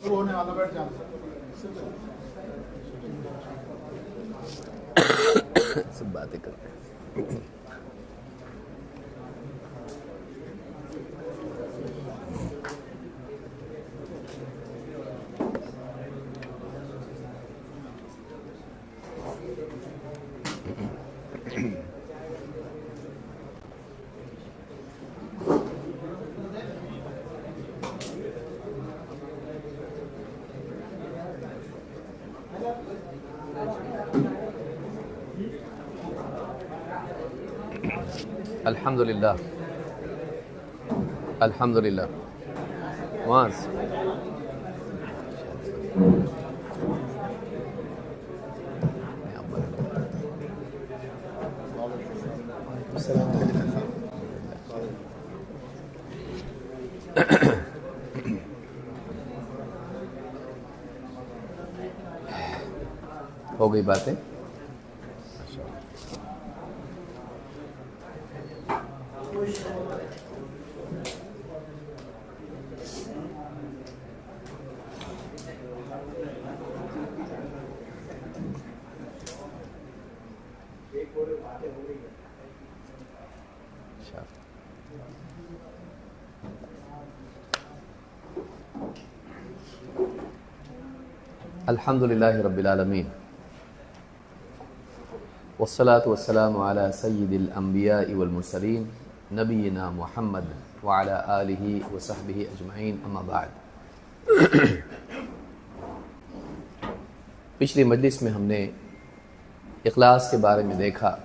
ہونے والا بیٹھ جانا سب باتیں کرتے ہیں. الحمدللہ الحمدللہ معاذ ہو گئی باتیں. الحمدللہ رب العالمین والصلاة والسلام علی سید الانبیاء والمرسلین نبینا محمد وعلی آلہ وصحبہ اجمعین اما بعد. پچھلی مجلس میں ہم نے اخلاص کے بارے میں دیکھا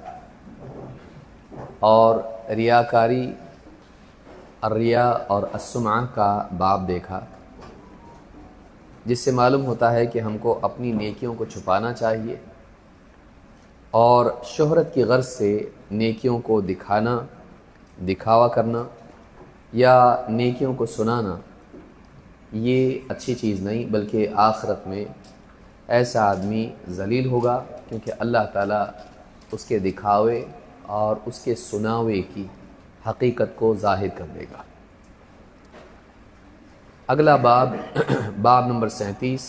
اور ریاکاری، الریا اور السمعہ کا باب دیکھا، جس سے معلوم ہوتا ہے کہ ہم کو اپنی نیکیوں کو چھپانا چاہیے اور شہرت کی غرض سے نیکیوں کو دکھانا، دکھاوا کرنا یا نیکیوں کو سنانا یہ اچھی چیز نہیں، بلکہ آخرت میں ایسا آدمی ذلیل ہوگا، کیونکہ اللہ تعالیٰ اس کے دکھاوے اور اس کے سناوے کی حقیقت کو ظاہر کر دے گا. اگلا باب باب نمبر 37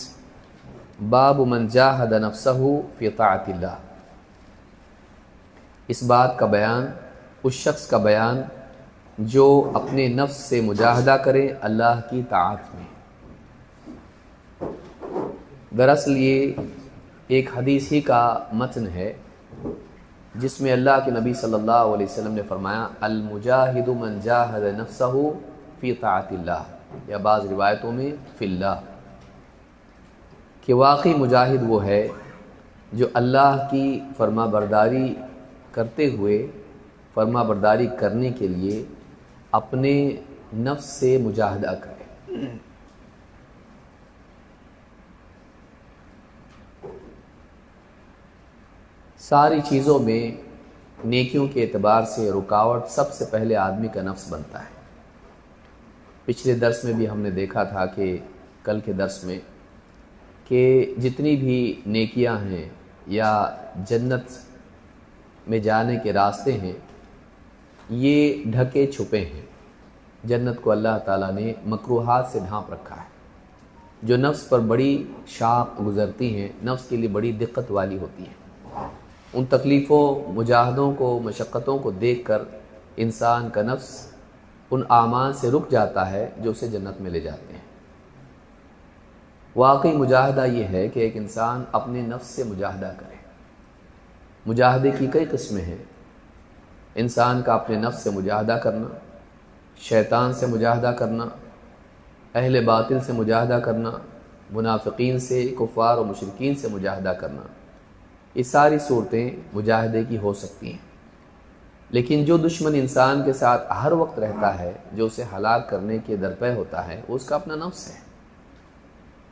باب من جاہد نفسہ فی طاعت اللہ. اس بات کا بیان، اس شخص کا بیان جو اپنے نفس سے مجاہدہ کرے اللہ کی طاعت میں. دراصل یہ ایک حدیث ہی کا متن ہے جس میں اللہ کے نبی صلی اللہ علیہ وسلم نے فرمایا المجاہد من جاہد نفسہ فی طاعت اللہ، یا بعض روایتوں میں فی اللہ، کہ واقعی مجاہد وہ ہے جو اللہ کی فرما برداری کرتے ہوئے، فرما برداری کرنے کے لیے اپنے نفس سے مجاہدہ کرے. ساری چیزوں میں نیکیوں کے اعتبار سے رکاوٹ سب سے پہلے آدمی کا نفس بنتا ہے. پچھلے درس میں بھی ہم نے دیکھا تھا کہ کل کے درس میں کہ جتنی بھی نیکیاں ہیں یا جنت میں جانے کے راستے ہیں یہ ڈھکے چھپے ہیں. جنت کو اللہ تعالیٰ نے مکروہات سے ڈھانپ رکھا ہے، جو نفس پر بڑی شاق گزرتی ہیں، نفس کے لیے بڑی دقت والی ہوتی ہیں. ان تکلیفوں، مجاہدوں کو، مشقتوں کو دیکھ کر انسان کا نفس ان اعمال سے رک جاتا ہے جو اسے جنت میں لے جاتے ہیں. واقعی مجاہدہ یہ ہے کہ ایک انسان اپنے نفس سے مجاہدہ کرے. مجاہدے کی کئی قسمیں ہیں. انسان کا اپنے نفس سے مجاہدہ کرنا، شیطان سے مجاہدہ کرنا، اہل باطل سے مجاہدہ کرنا، منافقین سے، کفار و مشرکین سے مجاہدہ کرنا، یہ ساری صورتیں مجاہدے کی ہو سکتی ہیں. لیکن جو دشمن انسان کے ساتھ ہر وقت رہتا ہے، جو اسے ہلاک کرنے کے درپے ہوتا ہے، وہ اس کا اپنا نفس ہے.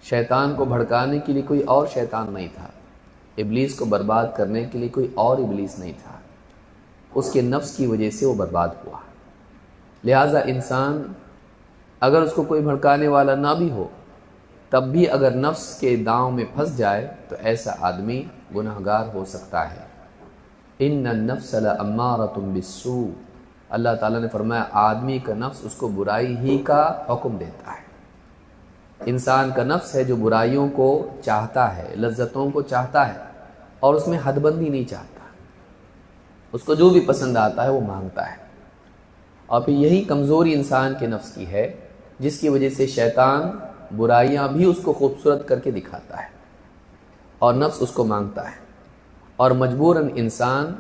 شیطان کو بھڑکانے کے لیے کوئی اور شیطان نہیں تھا، ابلیس کو برباد کرنے کے لیے کوئی اور ابلیس نہیں تھا. اس کے نفس کی وجہ سے وہ برباد ہوا. لہٰذا انسان اگر اس کو کوئی بھڑکانے والا نہ بھی ہو، تب بھی اگر نفس کے داؤں میں پھنس جائے تو ایسا آدمی گناہگار ہو سکتا ہے. ان النفس لامارۃ بالسوء، اللہ تعالیٰ نے فرمایا آدمی کا نفس اس کو برائی ہی کا حکم دیتا ہے. انسان کا نفس ہے جو برائیوں کو چاہتا ہے، لذتوں کو چاہتا ہے، اور اس میں حد بندی نہیں چاہتا، اس کو جو بھی پسند آتا ہے وہ مانگتا ہے۔ اور پھر یہی کمزوری انسان کے نفس کی ہے جس کی وجہ سے شیطان برائیاں بھی اس کو خوبصورت کر کے دکھاتا ہے اور نفس اس کو مانگتا ہے، اور مجبوراً انسان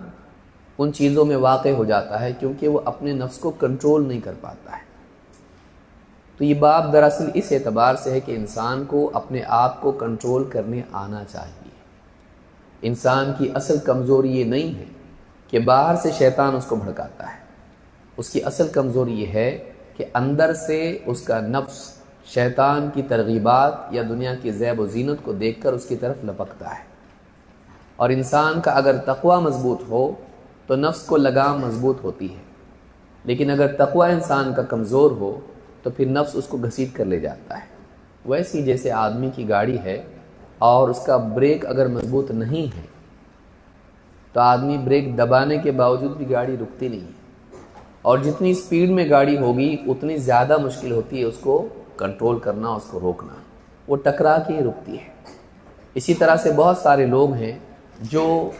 ان چیزوں میں واقع ہو جاتا ہے کیونکہ وہ اپنے نفس کو کنٹرول نہیں کر پاتا ہے۔ تو یہ باب دراصل اس اعتبار سے ہے کہ انسان کو اپنے آپ کو کنٹرول کرنے آنا چاہیے۔ انسان کی اصل کمزوری یہ نہیں ہے کہ باہر سے شیطان اس کو بھڑکاتا ہے، اس کی اصل کمزوری یہ ہے کہ اندر سے اس کا نفس شیطان کی ترغیبات یا دنیا کی زیب و زینت کو دیکھ کر اس کی طرف لپکتا ہے۔ اور انسان کا اگر تقوی مضبوط ہو تو نفس کو لگام مضبوط ہوتی ہے، لیکن اگر تقوی انسان کا کمزور ہو تو پھر نفس اس کو گھسیٹ کر لے جاتا ہے۔ ویسی جیسے آدمی کی گاڑی ہے اور اس کا بریک اگر مضبوط نہیں ہے تو آدمی بریک دبانے کے باوجود بھی گاڑی رکتی نہیں ہے، اور جتنی سپیڈ میں گاڑی ہوگی اتنی زیادہ مشکل ہوتی ہے اس کو کنٹرول کرنا، اس کو روکنا، وہ ٹکرا کے ہی رکتی ہے۔ اسی طرح سے بہت سارے لوگ ہیں جو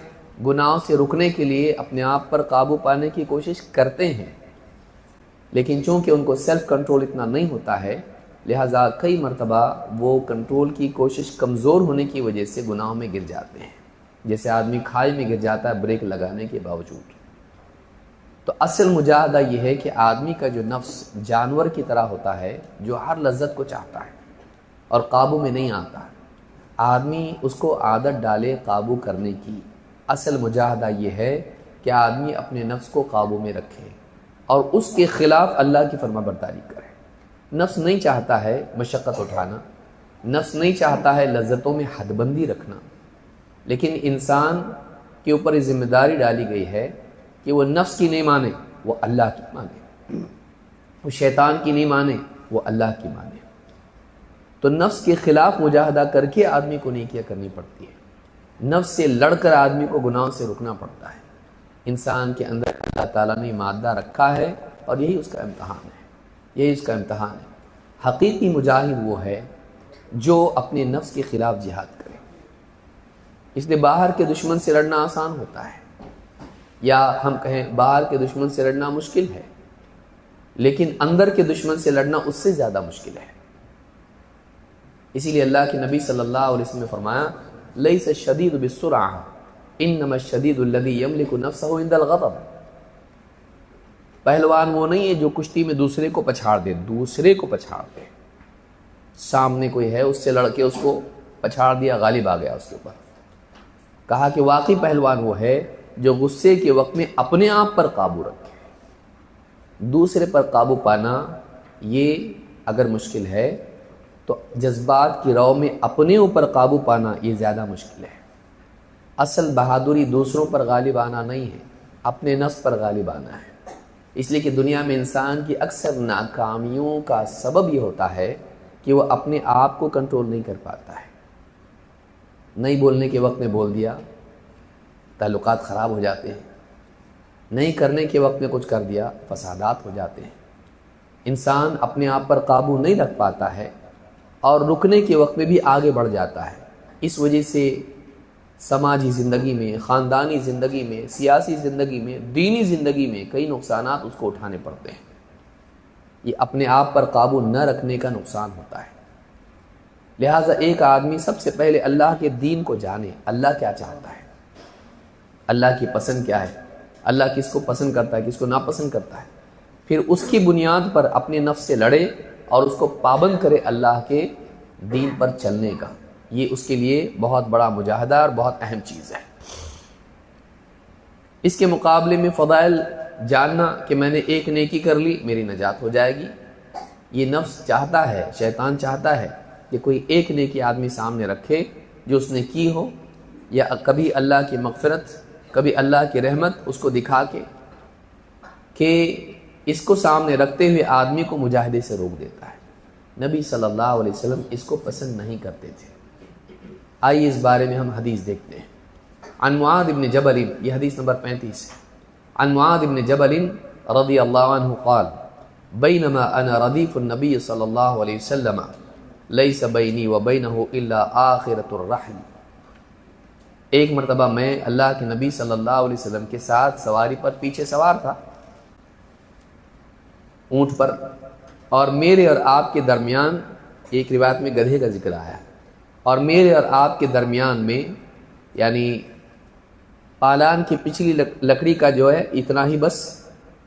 گناہوں سے رکنے کے لیے اپنے آپ پر قابو پانے کی کوشش کرتے ہیں، لیکن چونکہ ان کو سیلف کنٹرول اتنا نہیں ہوتا ہے، لہٰذا کئی مرتبہ وہ کنٹرول کی کوشش کمزور ہونے کی وجہ سے گناہوں میں گر جاتے ہیں، جیسے آدمی کھائی میں گر جاتا ہے بریک لگانے کے باوجود۔ تو اصل مجاہدہ یہ ہے کہ آدمی کا جو نفس جانور کی طرح ہوتا ہے جو ہر لذت کو چاہتا ہے اور قابو میں نہیں آتا، آدمی اس کو عادت ڈالے قابو کرنے کی۔ اصل مجاہدہ یہ ہے کہ آدمی اپنے نفس کو قابو میں رکھے اور اس کے خلاف اللہ کی فرما برداری کرے۔ نفس نہیں چاہتا ہے مشقت اٹھانا، نفس نہیں چاہتا ہے لذتوں میں حد بندی رکھنا، لیکن انسان کے اوپر یہ ذمہ داری ڈالی گئی ہے کہ وہ نفس کی نہیں مانے، وہ اللہ کی مانے، وہ شیطان کی نہیں مانے، وہ اللہ کی مانے۔ تو نفس کے خلاف مجاہدہ کر کے آدمی کو نیکیاں کرنی پڑتی ہے، نفس سے لڑ کر آدمی کو گناہوں سے رکنا پڑتا ہے۔ انسان کے اندر اللہ تعالیٰ نے مادہ رکھا ہے اور یہی اس کا امتحان ہے، یہی اس کا امتحان ہے۔ حقیقی مجاہد وہ ہے جو اپنے نفس کے خلاف جہاد کرے۔ اس لیے باہر کے دشمن سے لڑنا آسان ہوتا ہے، یا ہم کہیں باہر کے دشمن سے لڑنا مشکل ہے، لیکن اندر کے دشمن سے لڑنا اس سے زیادہ مشکل ہے۔ اسی لیے اللہ کے نبی صلی اللہ علیہ وسلم نے فرمایا لیس الشدید بالسرعہ انما الشدید الذی یملک نفسہ عند الغضب۔ پہلوان وہ نہیں ہے جو کشتی میں دوسرے کو پچھاڑ دے، دوسرے کو پچھاڑ دے، سامنے کوئی ہے اس سے لڑ کے اس کو پچھاڑ دیا، غالب آ گیا اس کے اوپر۔ کہا کہ واقعی پہلوان وہ ہے جو غصے کے وقت میں اپنے آپ پر قابو رکھے۔ دوسرے پر قابو پانا یہ اگر مشکل ہے تو جذبات کی رو میں اپنے اوپر قابو پانا یہ زیادہ مشکل ہے۔ اصل بہادری دوسروں پر غالب آنا نہیں ہے، اپنے نفس پر غالب آنا ہے۔ اس لیے کہ دنیا میں انسان کی اکثر ناکامیوں کا سبب یہ ہوتا ہے کہ وہ اپنے آپ کو کنٹرول نہیں کر پاتا ہے۔ نہیں بولنے کے وقت میں بول دیا، تعلقات خراب ہو جاتے ہیں، نہیں کرنے کے وقت میں کچھ کر دیا، فسادات ہو جاتے ہیں۔ انسان اپنے آپ پر قابو نہیں رکھ پاتا ہے اور رکنے کے وقت میں بھی آگے بڑھ جاتا ہے۔ اس وجہ سے سماجی زندگی میں، خاندانی زندگی میں، سیاسی زندگی میں، دینی زندگی میں کئی نقصانات اس کو اٹھانے پڑتے ہیں۔ یہ اپنے آپ پر قابو نہ رکھنے کا نقصان ہوتا ہے۔ لہٰذا ایک آدمی سب سے پہلے اللہ کے دین کو جانے، اللہ کیا چاہتا ہے، اللہ کی پسند کیا ہے، اللہ کس کو پسند کرتا ہے، کس کو ناپسند کرتا ہے، پھر اس کی بنیاد پر اپنے نفس سے لڑے اور اس کو پابند کرے اللہ کے دین پر چلنے کا۔ یہ اس کے لیے بہت بڑا مجاہدہ اور بہت اہم چیز ہے۔ اس کے مقابلے میں فضائل جاننا کہ میں نے ایک نیکی کر لی میری نجات ہو جائے گی، یہ نفس چاہتا ہے، شیطان چاہتا ہے کہ کوئی ایک نیکی آدمی سامنے رکھے جو اس نے کی ہو، یا کبھی اللہ کی مغفرت، کبھی اللہ کی رحمت اس کو دکھا کے کہ اس کو سامنے رکھتے ہوئے آدمی کو مجاہدے سے روک دیتا ہے۔ نبی صلی اللہ علیہ وسلم اس کو پسند نہیں کرتے تھے۔ آئیے اس بارے میں ہم حدیث دیکھتے ہیں۔ عن معاذ بن جبل، یہ حدیث نمبر 35 ہے۔ عن معاذ بن جبل رضی اللہ عنہ قال بینما انا ردیف النبی صلی اللہ علیہ وسلم لیس بینی و بینہ الا آخرۃ الرحل۔ ایک مرتبہ میں اللہ کے نبی صلی اللہ علیہ وسلم کے ساتھ سواری پر پیچھے سوار تھا، اونٹ پر، اور میرے اور آپ کے درمیان، ایک روایت میں گدھے کا ذکر آیا، اور میرے اور آپ کے درمیان میں یعنی پالان کی پچھلی لکڑی کا جو ہے اتنا ہی بس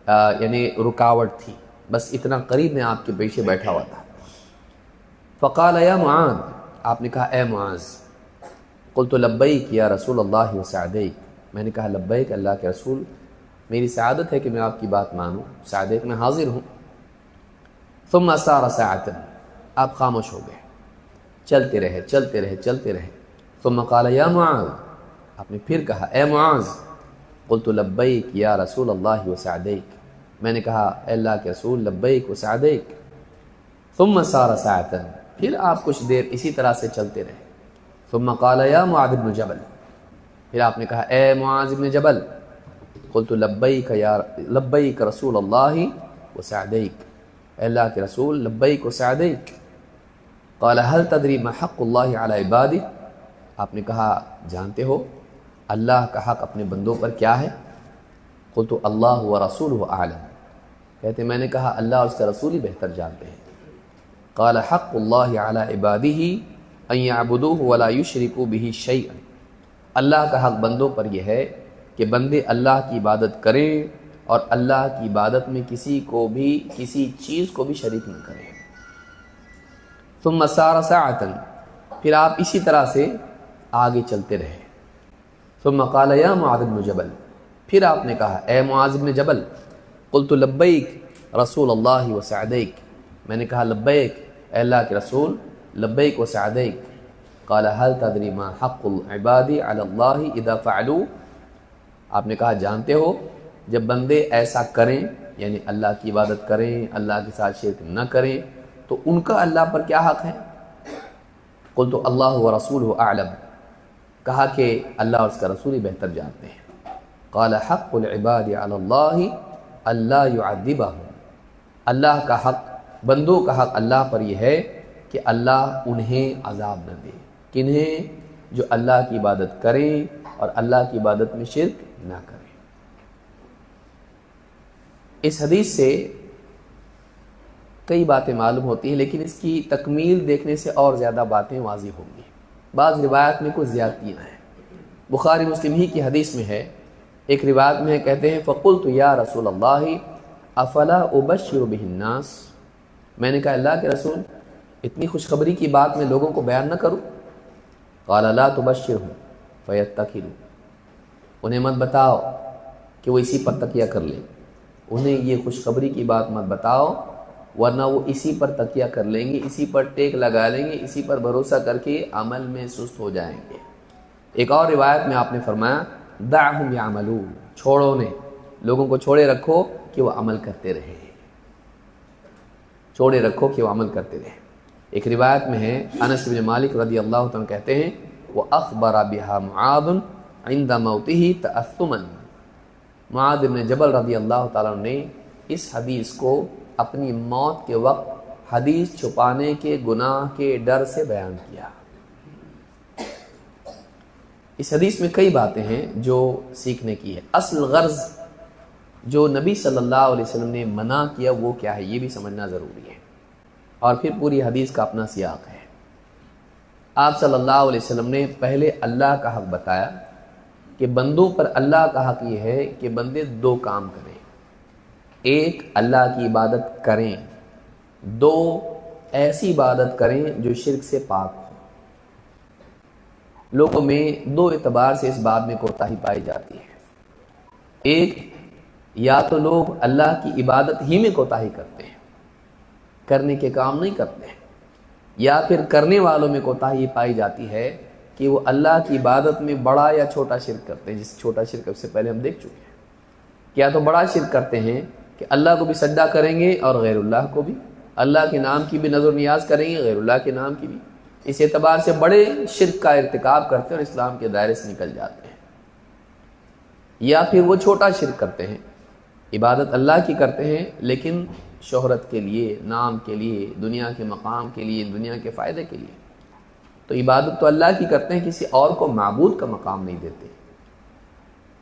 یعنی رکاوٹ تھی، بس اتنا قریب میں آپ کے پیچھے بیٹھا ہوا تھا۔ فقال یا معاذ، آپ نے کہا اے معاذ۔ قلت لبیک یا رسول اللہ وسعدیک، میں نے کہا لبیک اللہ کے رسول، میری سعادت ہے کہ میں آپ کی بات مانوں، سعدیک میں حاضر ہوں۔ ثم سار ساعتا، آپ خاموش ہو گئے، چلتے رہے چلتے رہے چلتے رہے۔ ثم قال یا معاذ، آپ نے پھر کہا اے معاذ۔ قلت لبیک یا رسول اللہ وسعدیک، میں نے کہا اے اللہ کے رسول لبیک وسعدیک۔ ثم سار ساعتا، پھر آپ کچھ دیر اسی طرح سے چلتے رہے۔ ثم قال یا معاذ بن جبل، پھر آپ نے کہا اے معاذ بن جبل۔ قلت لبیک رسول اللہ وسعدیک، اے اللہ کے رسول لبیک وسعدیک۔ قال هل تدری ما حق اللہ علی عبادہ، آپ نے کہا جانتے ہو اللہ کا حق اپنے بندوں پر کیا ہے؟ قلت اللہ ورسولہ اعلم، کہتے میں نے کہا اللہ اور اس کا رسول ہی بہتر جانتے ہیں۔ قال حق اللہ علی عبادہ ان یعبدوہ ولا یشرکوا بہ شیئا، اللہ کا حق بندوں پر یہ ہے کہ بندے اللہ کی عبادت کریں اور اللہ کی عبادت میں کسی کو بھی کسی چیز کو بھی شریک نہ کریں۔ ثم سار ساعتا، پھر آپ اسی طرح سے آگے چلتے رہے۔ ثم قال یا معاذ بن جبل، پھر آپ نے کہا اے معاذ بن جبل۔ قلت لبیک رسول اللہ وسعدیک، میں نے کہا لبیک اے اللہ کے رسول لبیک وسعدیک۔ قال هل تدری ما حق العباد علی اللہ اذا فعلوا، آپ نے کہا جانتے ہو جب بندے ایسا کریں یعنی اللہ کی عبادت کریں، اللہ کے ساتھ شرک نہ کریں، تو ان کا اللہ پر کیا حق ہے؟ قلت اللہ ورسولہ اعلم، کہا کہ اللہ اور اس کا رسول ہی بہتر جانتے ہیں۔ قال حق العباد علی اللہ الا یعذبہم، اللہ کا حق، بندوں کا حق اللہ پر یہ ہے کہ اللہ انہیں عذاب نہ دے، کنہیں؟ جو اللہ کی عبادت کریں اور اللہ کی عبادت میں شرک نہ کریں۔ اس حدیث سے کئی باتیں معلوم ہوتی ہیں، لیکن اس کی تکمیل دیکھنے سے اور زیادہ باتیں واضح ہوں گی۔ بعض روایت میں کچھ زیادتیاں ہیں، بخاری مسلم ہی کی حدیث میں ہے، ایک روایت میں کہتے ہیں فقلت یا رسول اللہ افلا ابشر بہ الناس، میں نے کہا اللہ کے رسول اتنی خوشخبری کی بات میں لوگوں کو بیان نہ کروں؟ قال لا تبشرهم فیتکلوا، انہیں مت بتاؤ کہ وہ اسی پر تکیہ کر لیں، انہیں یہ خوشخبری کی بات مت بتاؤ ورنہ وہ اسی پر تکیہ کر لیں گے، اسی پر ٹیک لگا لیں گے، اسی پر بھروسہ کر کے عمل میں سست ہو جائیں گے۔ ایک اور روایت میں آپ نے فرمایا دعہم یعملون، چھوڑو نے، لوگوں کو چھوڑے رکھو کہ وہ عمل کرتے رہے، چھوڑے رکھو کہ وہ عمل کرتے رہے۔ ایک روایت میں ہے انس بن مالک رضی اللہ عنہ کہتے ہیں وَأَخْبَرَ بِهَا مُعَاذٌ عِنْدَ مَوْتِهِ تَأَثُّمًا، معاذ بن جبل رضی اللہ تعالیٰ نے اس حدیث کو اپنی موت کے وقت حدیث چھپانے کے گناہ کے ڈر سے بیان کیا۔ اس حدیث میں کئی باتیں ہیں جو سیکھنے کی ہے۔ اصل غرض جو نبی صلی اللہ علیہ وسلم نے منع کیا وہ کیا ہے، یہ بھی سمجھنا ضروری ہے، اور پھر پوری حدیث کا اپنا سیاق ہے۔ آپ صلی اللہ علیہ وسلم نے پہلے اللہ کا حق بتایا کہ بندوں پر اللہ کا حق یہ ہے کہ بندے دو کام کریں، ایک اللہ کی عبادت کریں، دو ایسی عبادت کریں جو شرک سے پاک ہو۔ لوگوں میں دو اعتبار سے اس بات میں کوتاہی پائی جاتی ہے، ایک یا تو لوگ اللہ کی عبادت ہی میں کوتاہی کرتے ہیں، کرنے کے کام نہیں کرتے ہیں، یا پھر کرنے والوں میں کوتاہی پائی جاتی ہے کہ وہ اللہ کی عبادت میں بڑا یا چھوٹا شرک کرتے ہیں۔ جس چھوٹا شرک اس سے پہلے ہم دیکھ چکے ہیں، کیا تو بڑا شرک کرتے ہیں کہ اللہ کو بھی سجدہ کریں گے اور غیر اللہ کو بھی، اللہ کے نام کی بھی نظر نیاز کریں گے، غیر اللہ کے نام کی بھی، اس اعتبار سے بڑے شرک کا ارتکاب کرتے ہیں اور اسلام کے دائرے سے نکل جاتے ہیں۔ یا پھر وہ چھوٹا شرک کرتے ہیں، عبادت اللہ کی کرتے ہیں لیکن شہرت کے لیے، نام کے لیے، دنیا کے مقام کے لیے، دنیا کے فائدے کے لیے، تو عبادت تو اللہ کی کرتے ہیں، کسی اور کو معبود کا مقام نہیں دیتے،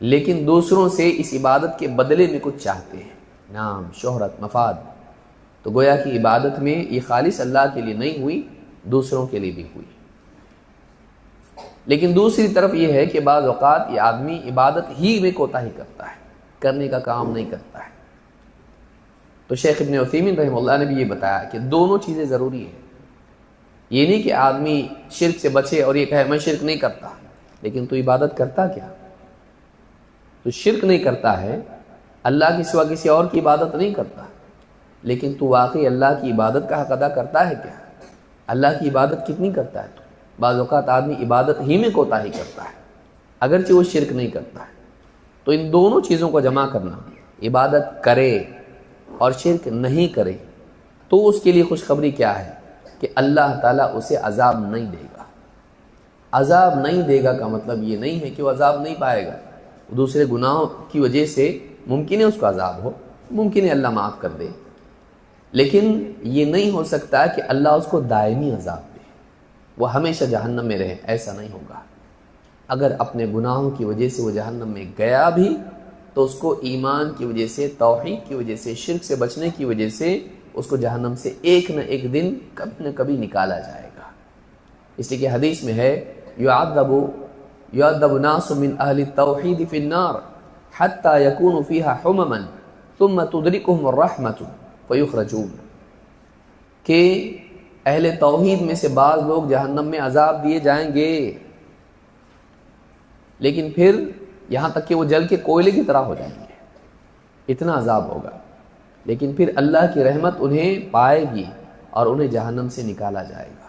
لیکن دوسروں سے اس عبادت کے بدلے میں کچھ چاہتے ہیں، نام، شہرت، مفاد، تو گویا کہ عبادت میں یہ خالص اللہ کے لیے نہیں ہوئی، دوسروں کے لیے بھی ہوئی۔ لیکن دوسری طرف یہ ہے کہ بعض اوقات یہ آدمی عبادت ہی میں کوتاہی کرتا ہے، کرنے کا کام نہیں کرتا ہے، تو شیخ ابن عثیمین رحمہ اللہ نے بھی یہ بتایا کہ دونوں چیزیں ضروری ہیں۔ یہ نہیں کہ آدمی شرک سے بچے اور یہ کہے میں شرک نہیں کرتا، لیکن تو عبادت کرتا کیا؟ تو شرک نہیں کرتا ہے، اللہ کے سوا کسی اور کی عبادت نہیں کرتا، لیکن تو واقعی اللہ کی عبادت کا حق ادا کرتا ہے کیا؟ اللہ کی عبادت کتنی کرتا ہے تو؟ بعض اوقات آدمی عبادت ہی میں کوتاہی کرتا ہے اگرچہ وہ شرک نہیں کرتا ہے۔ تو ان دونوں چیزوں کو جمع کرنا، عبادت کرے اور شرک نہیں کرے، تو اس کے لیے خوشخبری کیا ہے کہ اللہ تعالیٰ اسے عذاب نہیں دے گا۔ عذاب نہیں دے گا کا مطلب یہ نہیں ہے کہ وہ عذاب نہیں پائے گا، دوسرے گناہوں کی وجہ سے ممکن ہے اس کو عذاب ہو، ممکن ہے اللہ معاف کر دے، لیکن یہ نہیں ہو سکتا کہ اللہ اس کو دائمی عذاب دے، وہ ہمیشہ جہنم میں رہے، ایسا نہیں ہوگا۔ اگر اپنے گناہوں کی وجہ سے وہ جہنم میں گیا بھی تو اس کو ایمان کی وجہ سے، توحید کی وجہ سے، شرک سے بچنے کی وجہ سے اس کو جہنم سے ایک نہ ایک دن کبھی نہ کبھی نکالا جائے گا۔ اس لیے کہ حدیث میں ہے يعذب ناس من اہل التوحید فی النار حتی یکون فیہا حمما ثم تدرکهم الرحمة فیخرجون، کہ اہل توحید میں سے بعض لوگ جہنم میں عذاب دیے جائیں گے، لیکن پھر یہاں تک کہ وہ جل کے کوئلے کی طرح ہو جائیں گے، اتنا عذاب ہوگا، لیکن پھر اللہ کی رحمت انہیں پائے گی اور انہیں جہنم سے نکالا جائے گا۔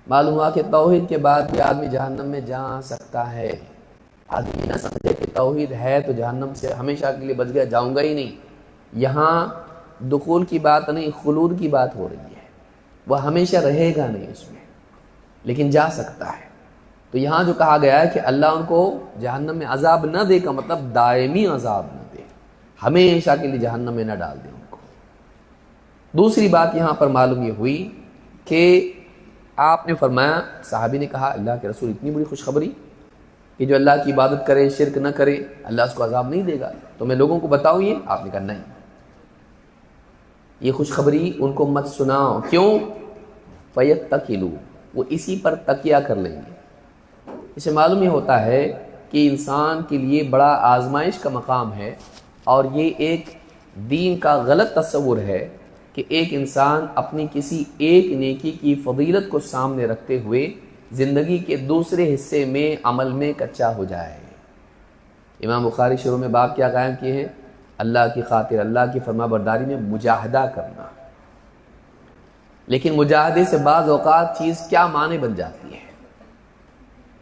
معلوم ہوا کہ توحید کے بعد بھی آدمی جہنم میں جا سکتا ہے۔ آدمی نہ سمجھے کہ توحید ہے تو جہنم سے ہمیشہ کے لیے بچ گیا، جاؤں گا ہی نہیں۔ یہاں دخول کی بات نہیں، خلود کی بات ہو رہی ہے، وہ ہمیشہ رہے گا نہیں اس میں، لیکن جا سکتا ہے۔ تو یہاں جو کہا گیا ہے کہ اللہ ان کو جہنم میں عذاب نہ دے کا مطلب دائمی عذاب نہ دے، ہمیشہ کے لیے جہنم میں نہ ڈال دے ان کو۔ دوسری بات یہاں پر معلوم یہ ہوئی کہ آپ نے فرمایا، صحابی نے کہا اللہ کے رسول اتنی بڑی خوشخبری کہ جو اللہ کی عبادت کرے، شرک نہ کرے، اللہ اس کو عذاب نہیں دے گا، تو میں لوگوں کو بتاؤں یہ؟ آپ نے کہا نہیں، یہ خوشخبری ان کو مت سناؤ۔ کیوں؟ فَيَتَّكِلُوا، وہ اسی پر تکیہ کر لیں گے۔ اسے معلوم یہ ہوتا ہے کہ انسان کے لیے بڑا آزمائش کا مقام ہے، اور یہ ایک دین کا غلط تصور ہے کہ ایک انسان اپنی کسی ایک نیکی کی فضیلت کو سامنے رکھتے ہوئے زندگی کے دوسرے حصے میں عمل میں کچا ہو جائے۔ امام بخاری شروع میں باب کیا قائم کیے ہیں؟ اللہ کی خاطر، اللہ کی فرما برداری میں مجاہدہ کرنا۔ لیکن مجاہدے سے بعض اوقات چیز کیا معنی بن جاتی ہے؟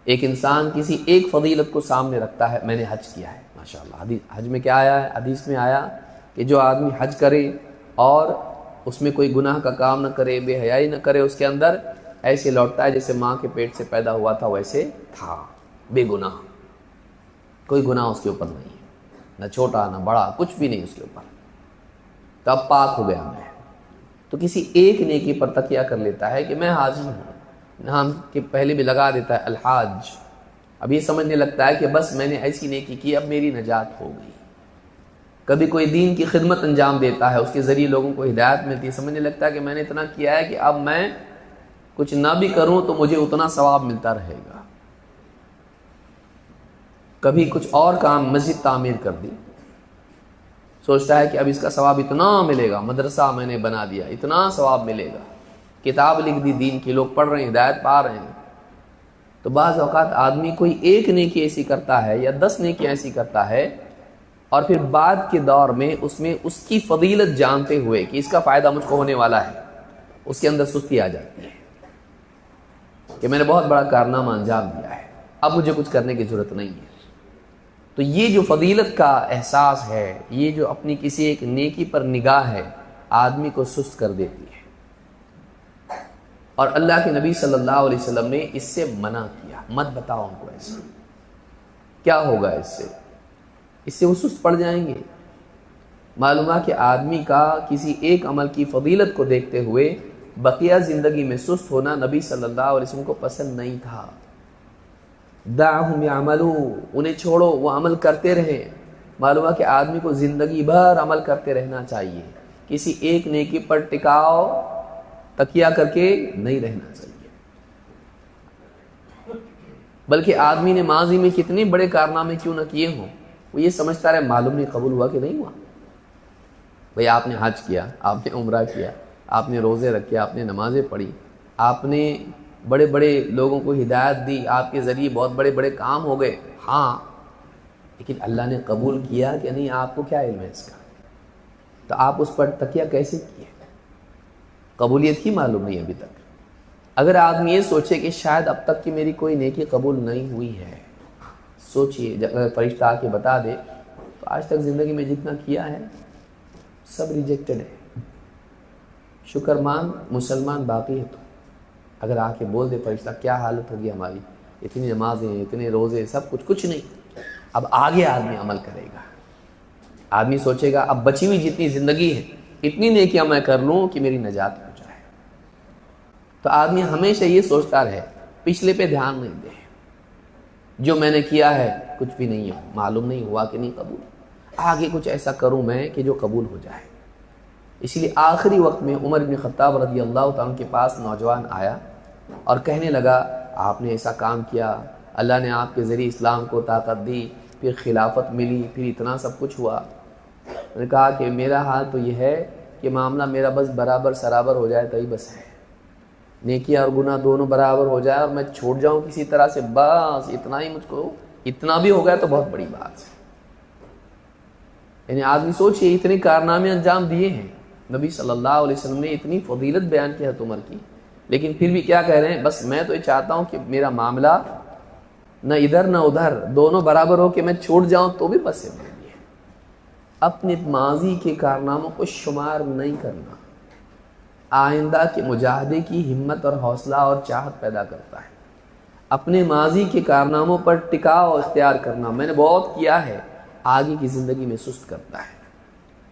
ایک انسان کسی ایک فضیلت کو سامنے رکھتا ہے، میں نے حج کیا ہے، ماشاءاللہ، حج میں کیا آیا ہے؟ حدیث میں آیا کہ جو آدمی حج کرے اور اس میں کوئی گناہ کا کام نہ کرے، بے حیائی نہ کرے، اس کے اندر ایسے لوٹتا ہے جیسے ماں کے پیٹ سے پیدا ہوا تھا ویسے تھا، بے گناہ، کوئی گناہ اس کے اوپر نہیں ہے، نہ چھوٹا نہ بڑا، کچھ بھی نہیں اس کے اوپر، تو اب پاک ہو گیا میں۔ تو کسی ایک نیکی پر تکیہ کر لیتا ہے کہ میں حاجی ہوں، نام کے پہلے بھی لگا دیتا ہے الحاج، اب یہ سمجھنے لگتا ہے کہ بس میں نے ایسی نیکی کی، اب میری نجات ہو گئی۔ کبھی کوئی دین کی خدمت انجام دیتا ہے، اس کے ذریعے لوگوں کو ہدایت ملتی ہے، سمجھنے لگتا ہے کہ میں نے اتنا کیا ہے کہ اب میں کچھ نہ بھی کروں تو مجھے اتنا ثواب ملتا رہے گا۔ کبھی کچھ اور کام، مسجد تعمیر کر دی، سوچتا ہے کہ اب اس کا ثواب اتنا ملے گا، مدرسہ میں نے بنا دیا، اتنا ثواب ملے گا، کتاب لکھ دی دین کی، لوگ پڑھ رہے ہیں، ہدایت پا رہے ہیں۔ تو بعض اوقات آدمی کوئی ایک نیکی ایسی کرتا ہے یا 10 نیکی ایسی کرتا ہے، اور پھر بعد کے دور میں اس میں اس کی فضیلت جانتے ہوئے کہ اس کا فائدہ مجھ کو ہونے والا ہے، اس کے اندر سستی آ جاتی ہے کہ میں نے بہت بڑا کارنامہ انجام دیا ہے، اب مجھے کچھ کرنے کی ضرورت نہیں ہے۔ تو یہ جو فضیلت کا احساس ہے، یہ جو اپنی کسی ایک نیکی پر نگاہ ہے، آدمی کو سست کر دیتی ہے، اور اللہ کے نبی صلی اللہ علیہ وسلم نے اس سے منع کیا، مت بتاؤ ان کو ایسا۔ کیا ہوگا اس سے وہ سست پڑ جائیں گے، معلوم ہے کہ آدمی کا کسی ایک عمل کی فضیلت کو دیکھتے ہوئے بقیہ زندگی میں سست ہونا نبی صلی اللہ علیہ وسلم کو پسند نہیں تھا۔ دعہم یعملوا، انہیں چھوڑو، وہ عمل کرتے رہیں۔ معلوم ہے کہ آدمی کو زندگی بھر عمل کرتے رہنا چاہیے، کسی ایک نیکی پر ٹکاؤ تکیہ کر کے نہیں رہنا چاہیے۔ بلکہ آدمی نے ماضی میں کتنے بڑے کارنامے کیوں نہ کیے ہوں، وہ یہ سمجھتا رہے معلوم نہیں قبول ہوا کہ نہیں ہوا۔ بھئی آپ نے حج کیا، آپ نے عمرہ کیا، آپ نے روزے رکھے، آپ نے نمازیں پڑھی، آپ نے بڑے بڑے لوگوں کو ہدایت دی، آپ کے ذریعے بہت بڑے بڑے کام ہو گئے، ہاں، لیکن اللہ نے قبول کیا کہ نہیں، آپ کو کیا علم ہے اس کا؟ تو آپ اس پر تکیہ کیسے کیے؟ قبولیت ہی معلوم نہیں ابھی تک۔ اگر آدمی یہ سوچے کہ شاید اب تک کہ میری کوئی نیکی قبول نہیں ہوئی ہے، سوچئے اگر فرشتہ آ کے بتا دے تو آج تک زندگی میں جتنا کیا ہے سب ریجیکٹڈ ہے، شکر مان مسلمان باقی ہے۔ تو اگر آ کے بول دے فرشتہ، کیا حالت ہوگی ہماری، اتنی نمازیں، اتنے روزے، سب کچھ نہیں۔ اب آگے آدمی عمل کرے گا، آدمی سوچے گا اب بچی ہوئی جتنی زندگی ہے اتنی نیکیاں میں کر لوں کہ میری نجات ہو جائے۔ تو آدمی ہمیشہ یہ سوچتا رہے، پچھلے پہ دھیان نہیں دے، جو میں نے کیا ہے کچھ بھی نہیں ہے، معلوم نہیں ہوا کہ نہیں قبول، آگے کچھ ایسا کروں میں کہ جو قبول ہو جائے۔ اس لیے آخری وقت میں عمر بن خطاب رضی اللہ تعالیٰ کے پاس نوجوان آیا اور کہنے لگا، آپ نے ایسا کام کیا، اللہ نے آپ کے ذریعے اسلام کو طاقت دی، پھر خلافت ملی، پھر اتنا سب کچھ ہوا۔ میں نے کہا کہ میرا حال تو یہ ہے کہ معاملہ میرا بس برابر سرابر ہو جائے تو ہی بس ہے، نیکی اور گناہ دونوں برابر ہو جائے اور میں چھوٹ جاؤں کسی طرح سے، بس اتنا ہی مجھ کو، اتنا بھی ہو گیا تو بہت بڑی بات ہے۔ یعنی آدمی سوچئے اتنے کارنامے انجام دیے ہیں، نبی صلی اللہ علیہ وسلم نے اتنی فضیلت بیان کی ہے عمر کی، لیکن پھر بھی کیا کہہ رہے ہیں، بس میں تو یہ چاہتا ہوں کہ میرا معاملہ نہ ادھر نہ ادھر، دونوں برابر ہو کہ میں چھوٹ جاؤں تو بھی بس ہے۔ اپنے ماضی کے کارناموں کو شمار نہیں کرنا آئندہ کے مجاہدے کی ہمت اور حوصلہ اور چاہت پیدا کرتا ہے۔ اپنے ماضی کے کارناموں پر ٹکاؤ اختیار کرنا، میں نے بہت کیا ہے، آگے کی زندگی میں سست کرتا ہے۔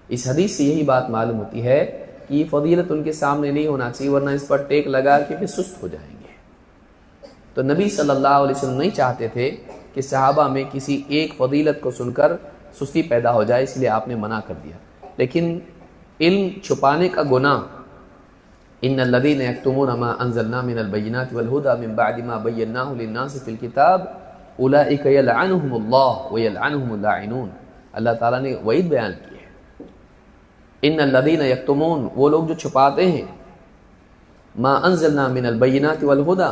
اس حدیث سے یہی بات معلوم ہوتی ہے کہ یہ فضیلت ان کے سامنے نہیں ہونا چاہیے، ورنہ اس پر ٹیک لگا کے پھر سست ہو جائیں گے۔ تو نبی صلی اللہ علیہ وسلم نہیں چاہتے تھے کہ صحابہ میں کسی ایک فضیلت کو سن کر سستی پیدا ہو جائے، اس لیے آپ نے منع کر دیا۔ لیکن علم چھپانے کا گناہ، ان الذین یکتمون ما انزلنا من البینات والہدی من بعد ما بیناہ للناس فی الکتاب اولئک یلعنہم اللہ ویلعنہم اللاعنون، اللہ تعالیٰ نے وعید بیان کی ہے۔ ان الذین یکتمون، وہ لوگ جو چھپاتے ہیں، ما انزلنا من البینات والہدی،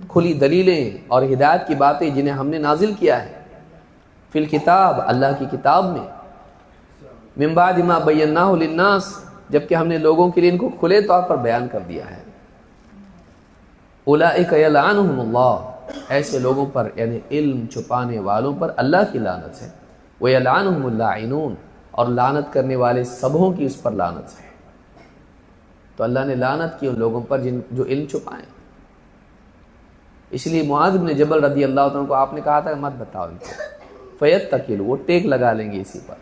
کھلی دلیلیں اور ہدایت کی باتیں جنہیں ہم نے نازل کیا ہے، فی الکتاب، اللہ کی کتاب میں، من بعد ما بیناہ للناس، جبکہ ہم نے لوگوں کے لیے ان کو کھلے طور پر بیان کر دیا ہے۔ اولئک یلعنہم اللہ، ایسے لوگوں پر یعنی علم چھپانے والوں پر اللہ کی لعنت ہے، ویلعنہم اللاعنون، اور لعنت کرنے والے سبوں کی اس پر لعنت ہے۔ تو اللہ نے لعنت کی ان لوگوں پر جو علم چھپائیں۔ اس لیے معاذ بن جبل رضی اللہ عنہ کو آپ نے کہا تھا کہ مت بتاؤ ان کو، فیتکل، وہ ٹیک لگا لیں گے اسی پر۔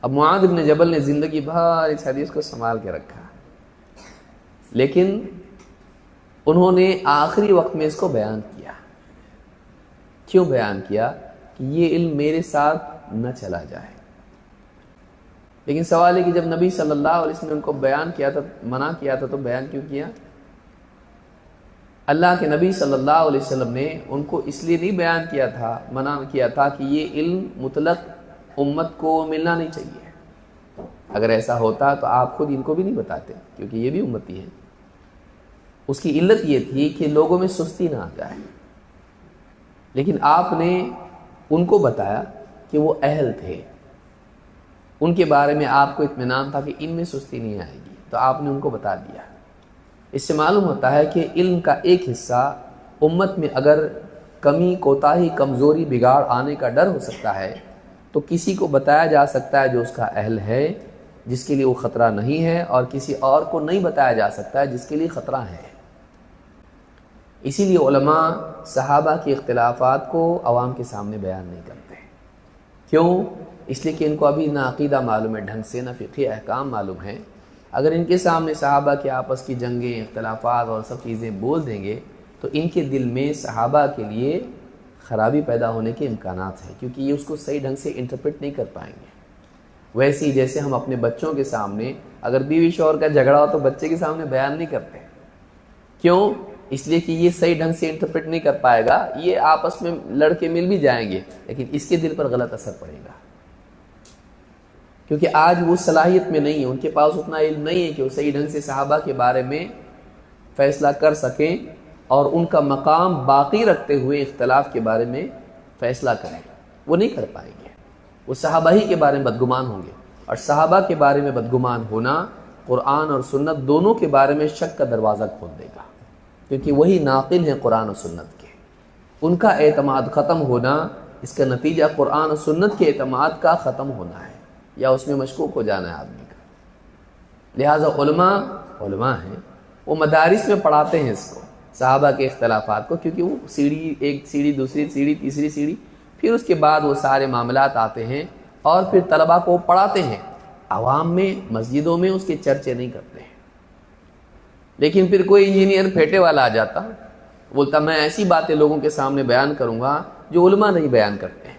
اب معاذ بن جبل نے زندگی بھر اس حدیث کو سنبھال کے رکھا، لیکن انہوں نے آخری وقت میں اس کو بیان کیا۔ کیوں بیان کیا؟ کہ یہ علم میرے ساتھ نہ چلا جائے۔ لیکن سوال ہے کہ جب نبی صلی اللہ علیہ وسلم نے ان کو بیان کیا تھا، منع کیا تھا، تو بیان کیوں کیا؟ اللہ کے نبی صلی اللہ علیہ وسلم نے ان کو اس لیے نہیں بیان کیا تھا، منع کیا تھا کہ یہ علم مطلق امت کو ملنا نہیں چاہیے۔ اگر ایسا ہوتا تو آپ خود ان کو بھی نہیں بتاتے، کیونکہ یہ بھی امتی ہیں۔ اس کی علت یہ تھی کہ لوگوں میں سستی نہ آ جائے، لیکن آپ نے ان کو بتایا کہ وہ اہل تھے، ان کے بارے میں آپ کو اطمینان تھا کہ ان میں سستی نہیں آئے گی، تو آپ نے ان کو بتا دیا۔ اس سے معلوم ہوتا ہے کہ علم کا ایک حصہ امت میں اگر کمی، کوتاہی، کمزوری، بگاڑ آنے کا ڈر ہو سکتا ہے تو کسی کو بتایا جا سکتا ہے جو اس کا اہل ہے، جس کے لیے وہ خطرہ نہیں ہے، اور کسی اور کو نہیں بتایا جا سکتا ہے جس کے لیے خطرہ ہے۔ اسی لیے علماء صحابہ کے اختلافات کو عوام کے سامنے بیان نہیں کرتے، کیوں؟ اس لیے کہ ان کو ابھی نہ عقیدہ معلوم ہے ڈھنگ سے، نہ فقہی احکام معلوم ہے۔ اگر ان کے سامنے صحابہ کے آپس کی جنگیں، اختلافات اور سب چیزیں بول دیں گے تو ان کے دل میں صحابہ کے لیے خرابی پیدا ہونے کے امکانات ہیں، کیونکہ یہ اس کو صحیح ڈھنگ سے انٹرپریٹ نہیں کر پائیں گے۔ ویسے ہی جیسے ہم اپنے بچوں کے سامنے اگر بیوی شوہر کا جھگڑا ہو تو بچے کے سامنے بیان نہیں کرتے، کیوں؟ اس لیے کہ یہ صحیح ڈھنگ سے انٹرپریٹ نہیں کر پائے گا، یہ آپس میں لڑ کے مل بھی جائیں گے لیکن اس کے دل پر غلط اثر پڑے گا، کیونکہ آج وہ صلاحیت میں نہیں ہے، ان کے پاس اتنا علم نہیں ہے کہ وہ صحیح ڈھنگ سے صحابہ کے بارے میں فیصلہ کر سکیں اور ان کا مقام باقی رکھتے ہوئے اختلاف کے بارے میں فیصلہ کریں۔ وہ نہیں کر پائیں گے، وہ صحابہ ہی کے بارے میں بدگمان ہوں گے، اور صحابہ کے بارے میں بدگمان ہونا قرآن اور سنت دونوں کے بارے میں شک کا دروازہ کھول دے گا، کیونکہ وہی ناقل ہیں قرآن اور سنت کے۔ ان کا اعتماد ختم ہونا، اس کا نتیجہ قرآن اور سنت کے اعتماد کا ختم ہونا ہے یا اس میں مشکوک ہو جانا ہے آدمی کا۔ لہٰذا علماء ہیں، وہ مدارس میں پڑھاتے ہیں اس کو، صحابہ کے اختلافات کو، کیونکہ وہ سیڑھی، ایک سیڑھی، دوسری سیڑھی، تیسری سیڑھی، پھر اس کے بعد وہ سارے معاملات آتے ہیں اور پھر طلباء کو پڑھاتے ہیں۔ عوام میں، مسجدوں میں اس کے چرچے نہیں کرتے ہیں، لیکن پھر کوئی انجینئر پھیٹے والا آ جاتا، بولتا میں ایسی باتیں لوگوں کے سامنے بیان کروں گا جو علماء نہیں بیان کرتے ہیں۔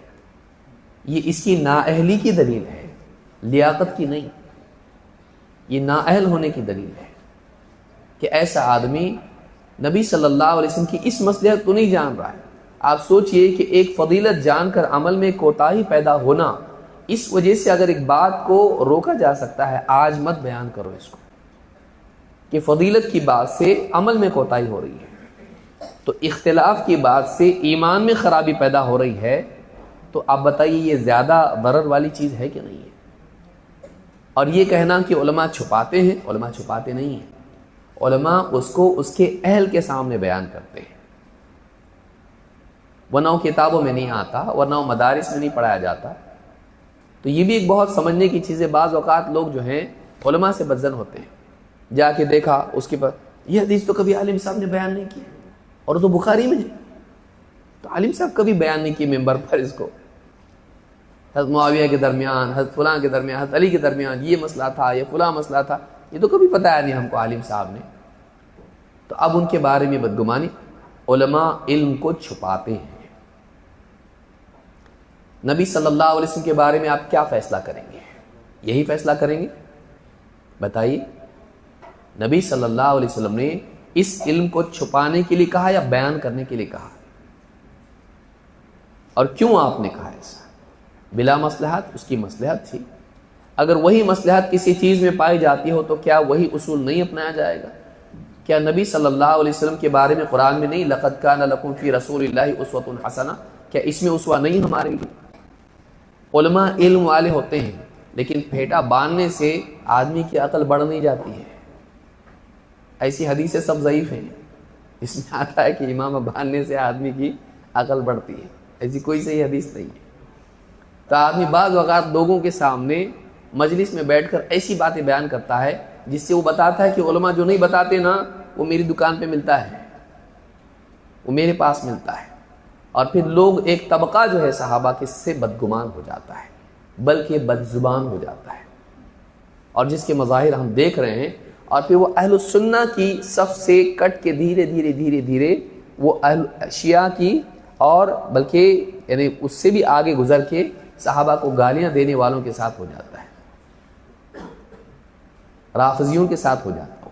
یہ اس کی نااہلی کی دلیل ہے، لیاقت کی نہیں، یہ نااہل ہونے کی دلیل ہے کہ ایسا آدمی نبی صلی اللہ علیہ وسلم کی اس مصلحت کو نہیں جان رہا ہے۔ آپ سوچئے کہ ایک فضیلت جان کر عمل میں کوتاہی پیدا ہونا، اس وجہ سے اگر ایک بات کو روکا جا سکتا ہے، آج مت بیان کرو اس کو، کہ فضیلت کی بات سے عمل میں کوتاہی ہو رہی ہے، تو اختلاف کی بات سے ایمان میں خرابی پیدا ہو رہی ہے، تو آپ بتائیے یہ زیادہ ضرر والی چیز ہے کہ نہیں ہے؟ اور یہ کہنا کہ علماء چھپاتے ہیں، علماء چھپاتے نہیں ہیں، علماء اس کو اس کے اہل کے سامنے بیان کرتے ہیں، ورنہ وہ کتابوں میں نہیں آتا، ورنہ وہ مدارس میں نہیں پڑھایا جاتا۔ تو یہ بھی ایک بہت سمجھنے کی چیز ہے۔ بعض اوقات لوگ جو ہیں علماء سے بدظن ہوتے ہیں، جا کے دیکھا اس کے بعد یہ حدیث تو کبھی عالم صاحب نے بیان نہیں کی، اور تو بخاری میں ہے، تو عالم صاحب کبھی بیان نہیں کی ممبر پر اس کو۔ حضرت معاویہ کے درمیان، حضرت فلاں کے درمیان، حضرت علی کے درمیان یہ مسئلہ تھا، یہ فلاں مسئلہ تھا، یہ تو کبھی بتایا نہیں ہم کو عالم صاحب نے۔ تو اب ان کے بارے میں بدگمانی، علماء علم کو چھپاتے ہیں۔ نبی صلی اللہ علیہ وسلم کے بارے میں آپ کیا فیصلہ کریں گے؟ یہی فیصلہ کریں گے؟ بتائیے، نبی صلی اللہ علیہ وسلم نے اس علم کو چھپانے کے لیے کہا یا بیان کرنے کے لیے کہا؟ اور کیوں آپ نے کہا ایسا؟ بلا مصلحت، اس کی مصلحت تھی۔ اگر وہی مصلحت کسی چیز میں پائی جاتی ہو تو کیا وہی اصول نہیں اپنایا جائے گا؟ کیا نبی صلی اللہ علیہ وسلم کے بارے میں قرآن میں نہیں لقد کان لکم فی رسول اللہ اسوۃ حسنہ، کیا اس میں اسوہ نہیں ہمارے لیے؟ علماء علم والے ہوتے ہیں، لیکن پھیٹا باندھنے سے آدمی کی عقل بڑھ نہیں جاتی ہے۔ ایسی حدیثیں سب ضعیف ہیں، اس میں آتا ہے کہ امامہ باندھنے سے آدمی کی عقل بڑھتی ہے، ایسی کوئی صحیح حدیث نہیں ہے۔ تو آدمی بعض اوقات لوگوں کے سامنے مجلس میں بیٹھ کر ایسی باتیں بیان کرتا ہے جس سے وہ بتاتا ہے کہ علماء جو نہیں بتاتے نا، وہ میری دکان پہ ملتا ہے، وہ میرے پاس ملتا ہے۔ اور پھر لوگ، ایک طبقہ جو ہے صحابہ کے، سے بدگمان ہو جاتا ہے، بلکہ بدزبان ہو جاتا ہے، اور جس کے مظاہر ہم دیکھ رہے ہیں۔ اور پھر وہ اہل السنہ کی صف سے کٹ کے دھیرے دھیرے دھیرے دھیرے وہ اہل شیعہ کی، اور بلکہ یعنی اس سے بھی آگے گزر کے صحابہ کو گالیاں دینے والوں کے ساتھ ہو جاتا ہے، رافضیوں کے ساتھ ہو جاتا ہو۔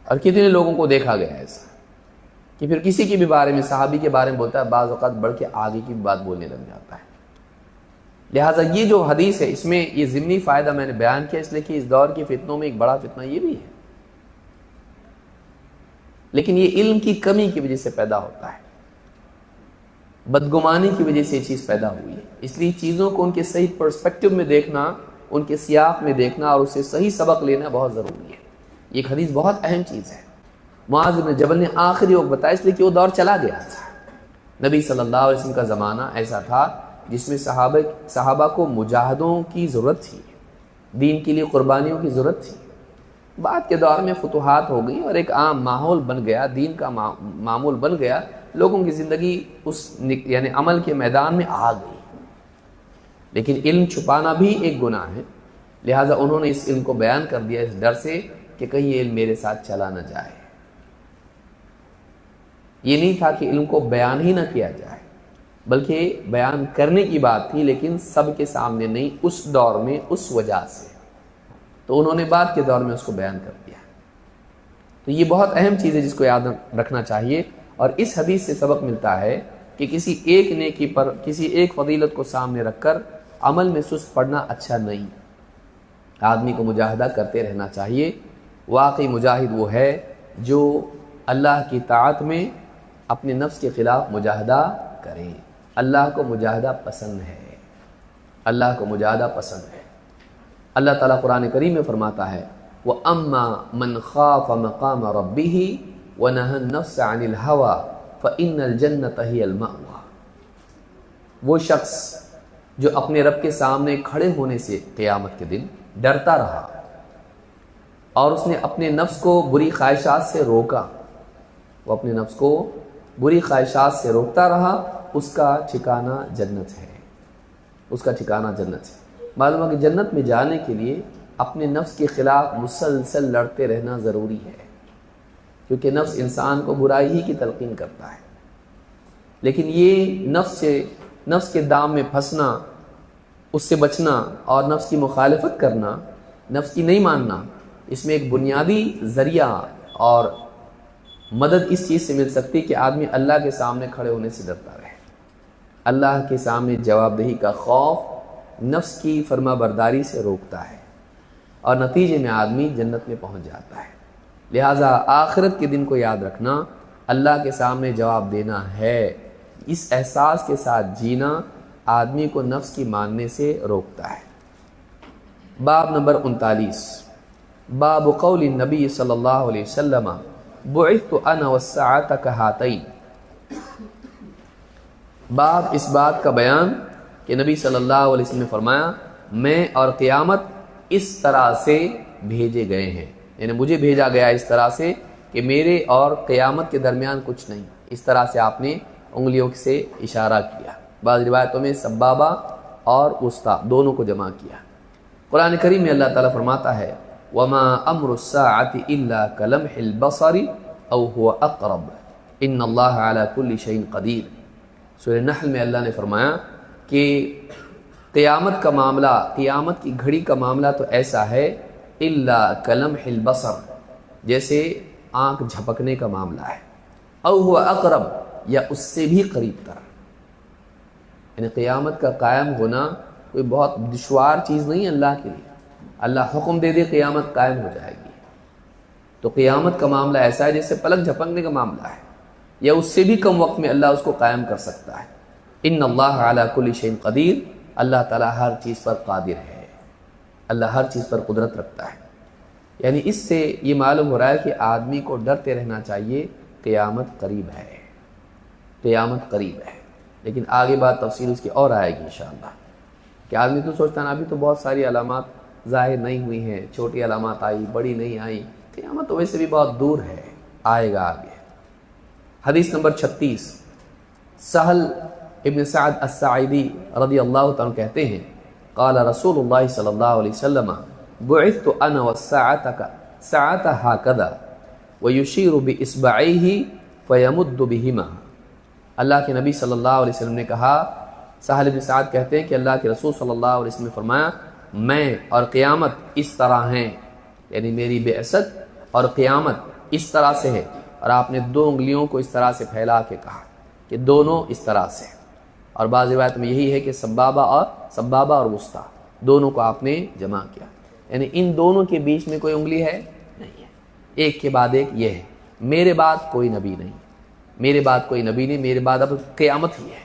اور کتنے لوگوں کو دیکھا گیا ہے ایسا کہ پھر کسی کے بھی بارے میں، صحابی کے بارے میں بولتا ہے، بعض اوقات بڑھ کے آگے کی بھی بات بولنے لگ جاتا ہے۔ لہٰذا یہ جو حدیث ہے، اس میں یہ ضمنی فائدہ میں نے بیان کیا، اس لیے کہ اس دور کی فتنوں میں ایک بڑا فتنہ یہ بھی ہے، لیکن یہ علم کی کمی کی وجہ سے پیدا ہوتا ہے، بدگمانی کی وجہ سے یہ چیز پیدا ہوئی ہے۔ اس لیے چیزوں کو ان کے صحیح پرسپیکٹو میں دیکھنا، ان کے سیاق میں دیکھنا اور اس سے صحیح سبق لینا بہت ضروری ہے۔ یہ ایک حدیث بہت اہم چیز ہے۔ معاذ بن جبل نے آخری وقت بتایا، اس لیے کہ وہ دور چلا گیا تھا۔ نبی صلی اللہ علیہ وسلم کا زمانہ ایسا تھا جس میں صحابہ کو مجاہدوں کی ضرورت تھی، دین کے لیے قربانیوں کی ضرورت تھی۔ بعد کے دور میں فتوحات ہو گئی اور ایک عام ماحول بن گیا، دین کا معمول بن گیا، لوگوں کی زندگی اس یعنی عمل کے میدان میں آ گئی۔ لیکن علم چھپانا بھی ایک گناہ ہے، لہٰذا انہوں نے اس علم کو بیان کر دیا اس ڈر سے کہ کہیں یہ علم میرے ساتھ چلا نہ جائے۔ یہ نہیں تھا کہ علم کو بیان ہی نہ کیا جائے، بلکہ بیان کرنے کی بات تھی، لیکن سب کے سامنے نہیں، اس دور میں اس وجہ سے، تو انہوں نے بعد کے دور میں اس کو بیان کر دیا۔ تو یہ بہت اہم چیز ہے جس کو یاد رکھنا چاہیے، اور اس حدیث سے سبق ملتا ہے کہ کسی ایک نیکی پر، کسی ایک فضیلت کو سامنے رکھ کر عمل میں سست پڑنا اچھا نہیں، آدمی کو مجاہدہ کرتے رہنا چاہیے۔ واقعی مجاہد وہ ہے جو اللہ کی طاعت میں اپنے نفس کے خلاف مجاہدہ کرے۔ اللہ کو مجاہدہ پسند ہے، اللہ کو مجاہدہ پسند ہے۔ اللہ تعالیٰ قرآن کریم میں فرماتا ہے وَأَمَّا مَنْ خَافَ مَقَامَ رَبِّهِ وَنَهَى النَّفْسَ عَنِ الْهَوَى فَإِنَّ الْجَنَّةَ هِيَ الْمَأْوَى، وہ شخص جو اپنے رب کے سامنے کھڑے ہونے سے قیامت کے دن ڈرتا رہا اور اس نے اپنے نفس کو بری خواہشات سے روکا، وہ اپنے نفس کو بری خواہشات سے روکتا رہا، اس کا ٹھکانہ جنت ہے، اس کا ٹھکانہ جنت ہے۔ معلوم ہے کہ جنت میں جانے کے لیے اپنے نفس کے خلاف مسلسل لڑتے رہنا ضروری ہے، کیونکہ نفس انسان کو برائی ہی کی تلقین کرتا ہے۔ لیکن یہ نفس کے دام میں پھنسنا، اس سے بچنا اور نفس کی مخالفت کرنا، نفس کی نہیں ماننا، اس میں ایک بنیادی ذریعہ اور مدد اس چیز سے مل سکتی کہ آدمی اللہ کے سامنے کھڑے ہونے سے ڈرتا رہے، اللہ کے سامنے جواب دہی کا خوف نفس کی فرما برداری سے روکتا ہے، اور نتیجے میں آدمی جنت میں پہنچ جاتا ہے۔ لہٰذا آخرت کے دن کو یاد رکھنا، اللہ کے سامنے جواب دینا ہے، اس احساس کے ساتھ جینا آدمی کو نفس کی ماننے سے روکتا ہے۔ باب نمبر 39، باب قول النبی صلی اللہ علیہ وسلم بعثت انا والساعة كهاتین، باب اس بات کا بیان کہ نبی صلی اللہ علیہ وسلم نے فرمایا میں اور قیامت اس طرح سے بھیجے گئے ہیں، یعنی مجھے بھیجا گیا اس طرح سے کہ میرے اور قیامت کے درمیان کچھ نہیں، اس طرح سے آپ نے انگلیوں سے اشارہ کیا۔ بعض روایتوں میں سبابہ اور وسطیٰ دونوں کو جمع کیا۔ قرآن کریم میں اللہ تعالیٰ فرماتا ہے وما امر الساعة الا كلمح البصر او هو اقرب ان اللہ علی کل شیء قدیر۔ سورہ نحل میں اللہ نے فرمایا کہ قیامت کا معاملہ، قیامت کی گھڑی کا معاملہ تو ایسا ہے الا کلمح البصر، جیسے آنکھ جھپکنے کا معاملہ ہے، او هو اقرب، یا اس سے بھی قریب تر۔ یعنی قیامت کا قائم ہونا کوئی بہت دشوار چیز نہیں ہے اللہ کے لیے، اللہ حکم دے دے قیامت قائم ہو جائے گی، تو قیامت کا معاملہ ایسا ہے جیسے پلک جھپکنے کا معاملہ ہے، یا اس سے بھی کم وقت میں اللہ اس کو قائم کر سکتا ہے۔ ان اللہ علی کل شیء قدیر، اللہ تعالیٰ ہر چیز پر قادر ہے، اللہ ہر چیز پر قدرت رکھتا ہے۔ یعنی اس سے یہ معلوم ہو رہا ہے کہ آدمی کو ڈرتے رہنا چاہیے، قیامت قریب ہے، قیامت قریب ہے۔ لیکن آگے بات تفصیل اس کی اور آئے گی انشاءاللہ، کہ آدمی تو سوچتا ہے ابھی تو بہت ساری علامات ظاہر نہیں ہوئی ہیں، چھوٹی علامات آئی، بڑی نہیں آئی، قیامت تو ویسے بھی بہت دور ہے، آئے گا آگے۔ حدیث نمبر 36، سہل ابن سعد الساعدی رضی اللہ تعالیٰ کہتے ہیں قال رسول اللہ صلی اللہ علیہ وسلم بعثت انا والساعة هكذا ويشير باصبعيه فيمد بهما۔ اللہ کے نبی صلی اللہ علیہ وسلم نے کہا، سہل بن سعد کہتے ہیں کہ اللہ کے رسول صلی اللہ علیہ وسلم نے فرمایا میں اور قیامت اس طرح ہیں، یعنی میری بعثت اور قیامت اس طرح سے ہے، اور آپ نے دو انگلیوں کو اس طرح سے پھیلا کے کہا کہ دونوں اس طرح سے، اور بعض روایت میں یہی ہے کہ سبابہ اور وسطیٰ دونوں کو آپ نے جمع کیا، یعنی ان دونوں کے بیچ میں کوئی انگلی ہے نہیں ہے، ایک کے بعد ایک یہ ہے، میرے بعد کوئی نبی نہیں، میرے بعد کوئی نبی نہیں، میرے بعد اب قیامت ہی ہے۔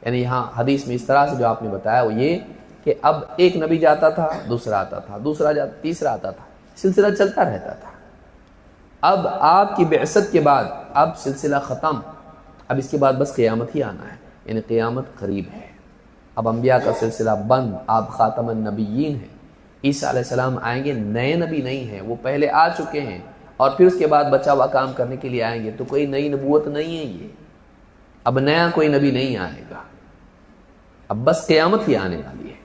یعنی یہاں حدیث میں اس طرح سے جو آپ نے بتایا وہ یہ کہ اب ایک نبی جاتا تھا، دوسرا آتا تھا، دوسرا جاتا، تیسرا آتا تھا، سلسلہ چلتا رہتا تھا۔ اب آپ کی بعثت کے بعد اب سلسلہ ختم، اب اس کے بعد بس قیامت ہی آنا ہے، یعنی قیامت قریب ہے، اب انبیاء کا سلسلہ بند، آپ خاتم النبیین ہیں، عیسیٰ علیہ السلام آئیں گے، نئے نبی نہیں ہیں، وہ پہلے آ چکے ہیں، اور پھر اس کے بعد بچا ہوا کام کرنے کے لیے آئیں گے، تو کوئی نئی نبوت نہیں ہے، یہ اب نیا کوئی نبی نہیں آئے گا، اب بس قیامت ہی آنے والی ہے،